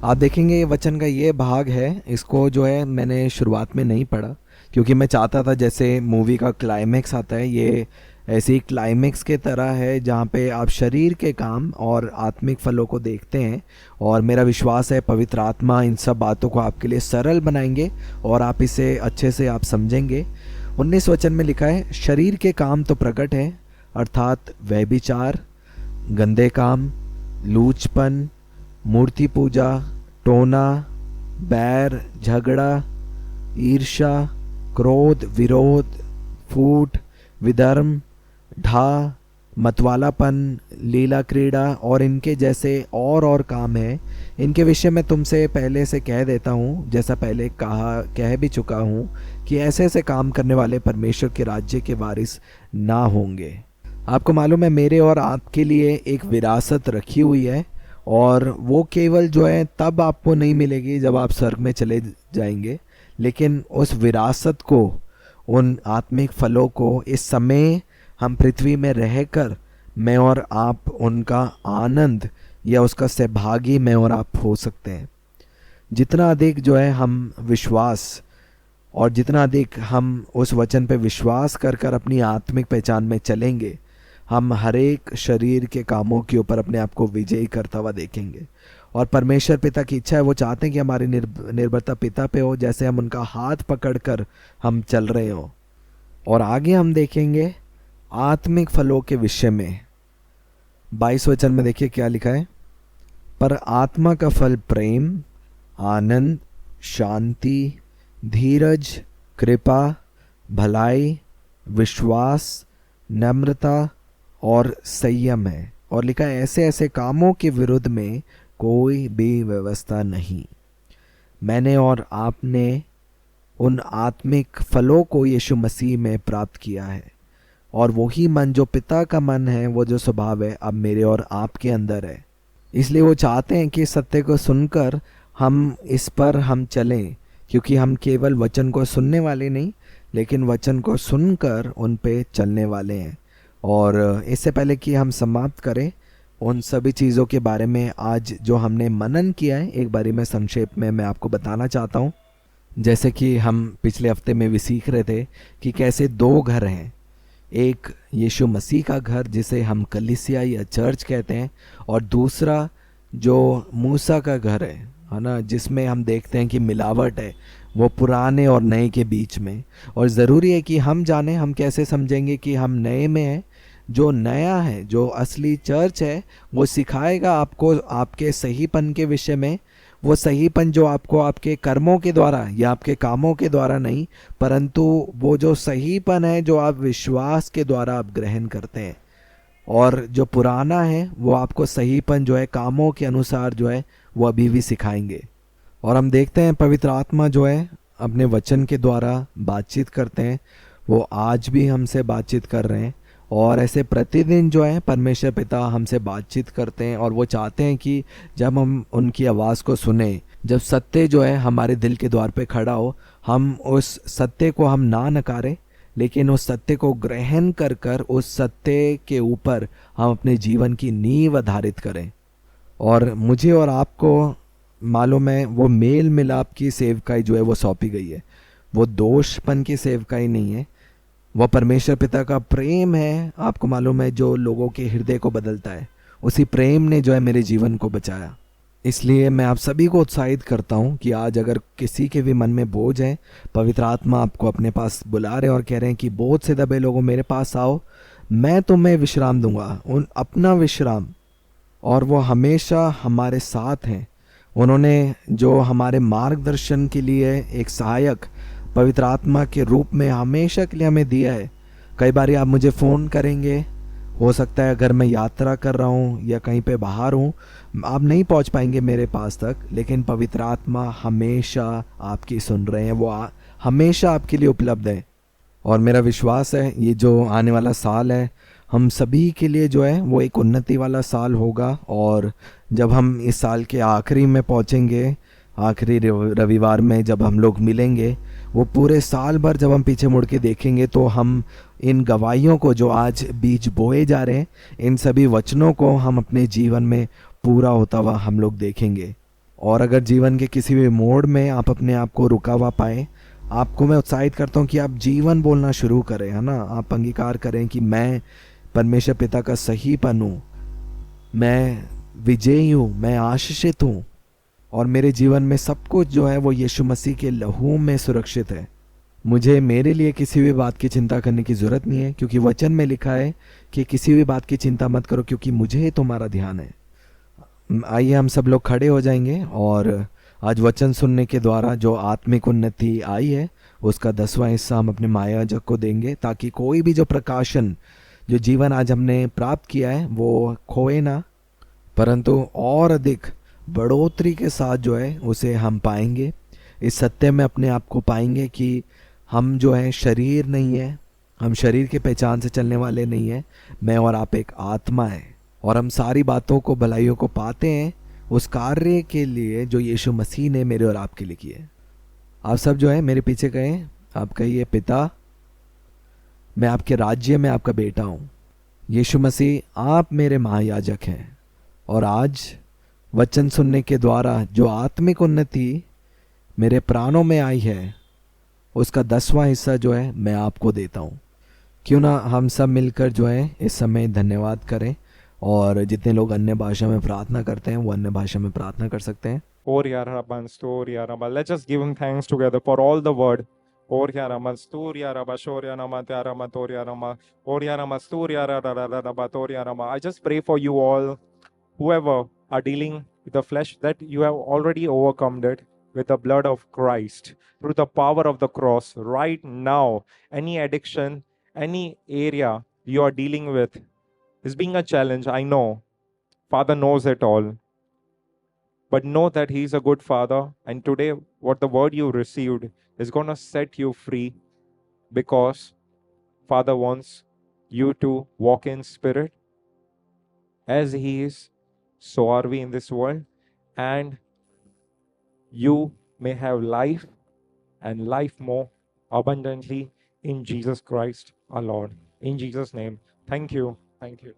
आप देखेंगे ये वचन का ये भाग है, इसको जो है मैंने शुरुआत में नहीं पढ़ा क्योंकि मैं चाहता था जैसे मूवी का क्लाइमेक्स आता है, ये ऐसे ही क्लाइमेक्स के तरह है जहाँ पे आप शरीर के काम और आत्मिक फलों को देखते हैं। और मेरा विश्वास है पवित्र आत्मा इन सब बातों को आपके लिए सरल बनाएंगे और आप इसे अच्छे से आप समझेंगे। 19 वचन में लिखा है, शरीर के काम तो प्रकट है, अर्थात व्यभिचार, गंदे काम, लूचपन, मूर्ति पूजा, टोना, बैर, झगड़ा, ईर्ष्या, क्रोध, विरोध, फूट, विधर्म, ढा, मतवालापन, लीला क्रीड़ा और इनके जैसे और काम है। इनके विषय में तुमसे पहले से कह देता हूँ, जैसा पहले कह भी चुका हूँ कि ऐसे ऐसे काम करने वाले परमेश्वर के राज्य के वारिस ना होंगे। आपको मालूम है मेरे और आपके लिए एक विरासत रखी हुई है, और वो केवल जो है तब आपको नहीं मिलेगी जब आप स्वर्ग में चले जाएंगे, लेकिन उस विरासत को, उन आत्मिक फलों को इस समय हम पृथ्वी में रहकर मैं और आप उनका आनंद या उसका सहभागी मैं और आप हो सकते हैं। जितना अधिक जो है हम विश्वास और जितना अधिक हम उस वचन पे विश्वास कर कर अपनी आत्मिक पहचान में चलेंगे, हम हर एक शरीर के कामों के ऊपर अपने आप को विजयी करता हुआ देखेंगे। और परमेश्वर पिता की इच्छा है, वो चाहते हैं कि हमारी निर्भरता पिता पे हो, जैसे हम उनका हाथ पकड़कर हम चल रहे हो। और आगे हम देखेंगे आत्मिक फलों के विषय में। 22 वचन में देखिए क्या लिखा है, पर आत्मा का फल प्रेम, आनंद, शांति, धीरज, कृपा, भलाई, विश्वास, नम्रता और संयम है। और लिखा है ऐसे ऐसे कामों के विरुद्ध में कोई भी व्यवस्था नहीं। मैंने और आपने उन आत्मिक फलों को यीशु मसीह में प्राप्त किया है, और वही मन जो पिता का मन है, वो जो स्वभाव है अब मेरे और आपके अंदर है। इसलिए वो चाहते हैं कि सत्य को सुनकर हम इस पर हम चलें, क्योंकि हम केवल वचन को सुनने वाले नहीं, लेकिन वचन को सुनकर उन पे चलने वाले हैं। और इससे पहले कि हम समाप्त करें उन सभी चीज़ों के बारे में आज जो हमने मनन किया है, एक बारी में संक्षेप में मैं आपको बताना चाहता हूँ। जैसे कि हम पिछले हफ्ते में भी सीख रहे थे कि कैसे दो घर हैं, एक यीशु मसीह का घर जिसे हम कलीसिया या चर्च कहते हैं, और दूसरा जो मूसा का घर है ना, जिसमें हम देखते हैं कि मिलावट है वो पुराने और नए के बीच में। और ज़रूरी है कि हम जाने, हम कैसे समझेंगे कि हम नए में हैं। जो नया है, जो असली चर्च है, वो सिखाएगा आपको आपके सहीपन के विषय में। वो सहीपन जो आपको आपके कर्मों के द्वारा या आपके कामों के द्वारा नहीं, परंतु वो जो सहीपन है जो आप विश्वास के द्वारा आप ग्रहण करते हैं। और जो पुराना है वो आपको सहीपन जो है कामों के अनुसार जो है वो अभी भी सिखाएंगे। और हम देखते हैं पवित्र आत्मा जो है अपने वचन के द्वारा बातचीत करते हैं, वो आज भी हमसे बातचीत कर रहे हैं। और ऐसे प्रतिदिन जो है परमेश्वर पिता हमसे बातचीत करते हैं, और वो चाहते हैं कि जब हम उनकी आवाज़ को सुने, जब सत्य जो है हमारे दिल के द्वार पे खड़ा हो, हम उस सत्य को हम ना नकारें, लेकिन उस सत्य को ग्रहण कर कर उस सत्य के ऊपर हम अपने जीवन की नींव आधारित करें। और मुझे और आपको मालूम है वो मेल मिलाप की सेवकाई जो है वो सौंपी गई है, वो दोषपन की सेवकाई नहीं है, वह परमेश्वर पिता का प्रेम है। आपको मालूम है जो लोगों के हृदय को बदलता है, उसी प्रेम ने जो है मेरे जीवन को बचाया। इसलिए मैं आप सभी को उत्साहित करता हूँ कि आज अगर किसी के भी मन में बोझ है, पवित्र आत्मा आपको अपने पास बुला रहे और कह रहे हैं कि बोझ से दबे लोगों मेरे पास आओ, मैं तुम्हें विश्राम दूंगा, उन अपना विश्राम। और वो हमेशा हमारे साथ हैं। उन्होंने जो हमारे मार्गदर्शन के लिए एक सहायक पवित्र आत्मा के रूप में हमेशा के लिए हमें दिया है। कई बार आप मुझे फ़ोन करेंगे हो सकता है अगर मैं यात्रा कर रहा हूँ या कहीं पे बाहर हूँ, आप नहीं पहुँच पाएंगे मेरे पास तक, लेकिन पवित्र आत्मा हमेशा आपकी सुन रहे हैं, वो हमेशा आपके लिए उपलब्ध है। और मेरा विश्वास है ये जो आने वाला साल है हम सभी के लिए जो है वो एक उन्नति वाला साल होगा। और जब हम इस साल के आखिरी में पहुंचेंगे, आखिरी रविवार में जब हम लोग मिलेंगे, वो पूरे साल भर जब हम पीछे मुड़ के देखेंगे तो हम इन गवाहियों को जो आज बीज बोए जा रहे हैं, इन सभी वचनों को हम अपने जीवन में पूरा होता हुआ हम लोग देखेंगे। और अगर जीवन के किसी भी मोड़ में आप अपने आप को रुका हुआ पाए, आपको मैं उत्साहित करता हूँ कि आप जीवन बोलना शुरू करें, है ना। आप अंगीकार करें कि मैं परमेश्वर पिता का सही पन हूँ, मैं विजयी हूँ, मैं आशीषित हूँ, और मेरे जीवन में सब कुछ जो है वो यीशु मसीह के लहू में सुरक्षित है। मुझे मेरे लिए किसी भी बात की चिंता करने की ज़रूरत नहीं है, क्योंकि वचन में लिखा है कि किसी भी बात की चिंता मत करो क्योंकि मुझे तुम्हारा ध्यान है। आइए हम सब लोग खड़े हो जाएंगे और आज वचन सुनने के द्वारा जो आत्मिक उन्नति आई है उसका 10वां हिस्सा हम अपने महायाजक को देंगे, ताकि कोई भी जो प्रकाशन, जो जीवन आज हमने प्राप्त किया है वो खोए ना, परंतु और अधिक बढ़ोतरी के साथ जो है उसे हम पाएंगे। इस सत्य में अपने आप को पाएंगे कि हम जो है शरीर नहीं है, हम शरीर के पहचान से चलने वाले नहीं हैं, मैं और आप एक आत्मा है, और हम सारी बातों को, भलाइयों को पाते हैं उस कार्य के लिए जो यीशु मसीह ने मेरे और आपके लिए किए। आप सब जो है मेरे पीछे कहें, आप कहिए, पिता मैं आपके राज्य में आपका बेटा हूँ। यीशु मसीह आप मेरे महायाजक हैं, और आज वचन सुनने के द्वारा जो आत्मिक उन्नति मेरे प्राणों में आई है उसका 10वां हिस्सा जो है मैं आपको देता हूँ। क्यों ना हम सब मिलकर जो है इस समय धन्यवाद करें, और जितने लोग अन्य भाषा में प्रार्थना करते हैं वो अन्य भाषा में प्रार्थना कर सकते हैं। Oria Raban, Storia Rabba. Let's just give him thanks together for all the word. Oria Raman, Storia Rabba, Shoria Namata Rama, Toria Rama, Oria Rama, Storia Rabba, Toria Rama. I just pray for you all, whoever are dealing with the flesh, that you have already overcome it with the blood of Christ, through the power of the cross. Right now, any addiction, any area you are dealing with is being a challenge. I know. Father knows it all. But know that He is a good Father. And today, what the word you received is going to set you free, because Father wants you to walk in spirit. As He is, so are we in this world. And you may have life, and life more abundantly, in Jesus Christ our Lord. In Jesus' name, thank you. Thank you.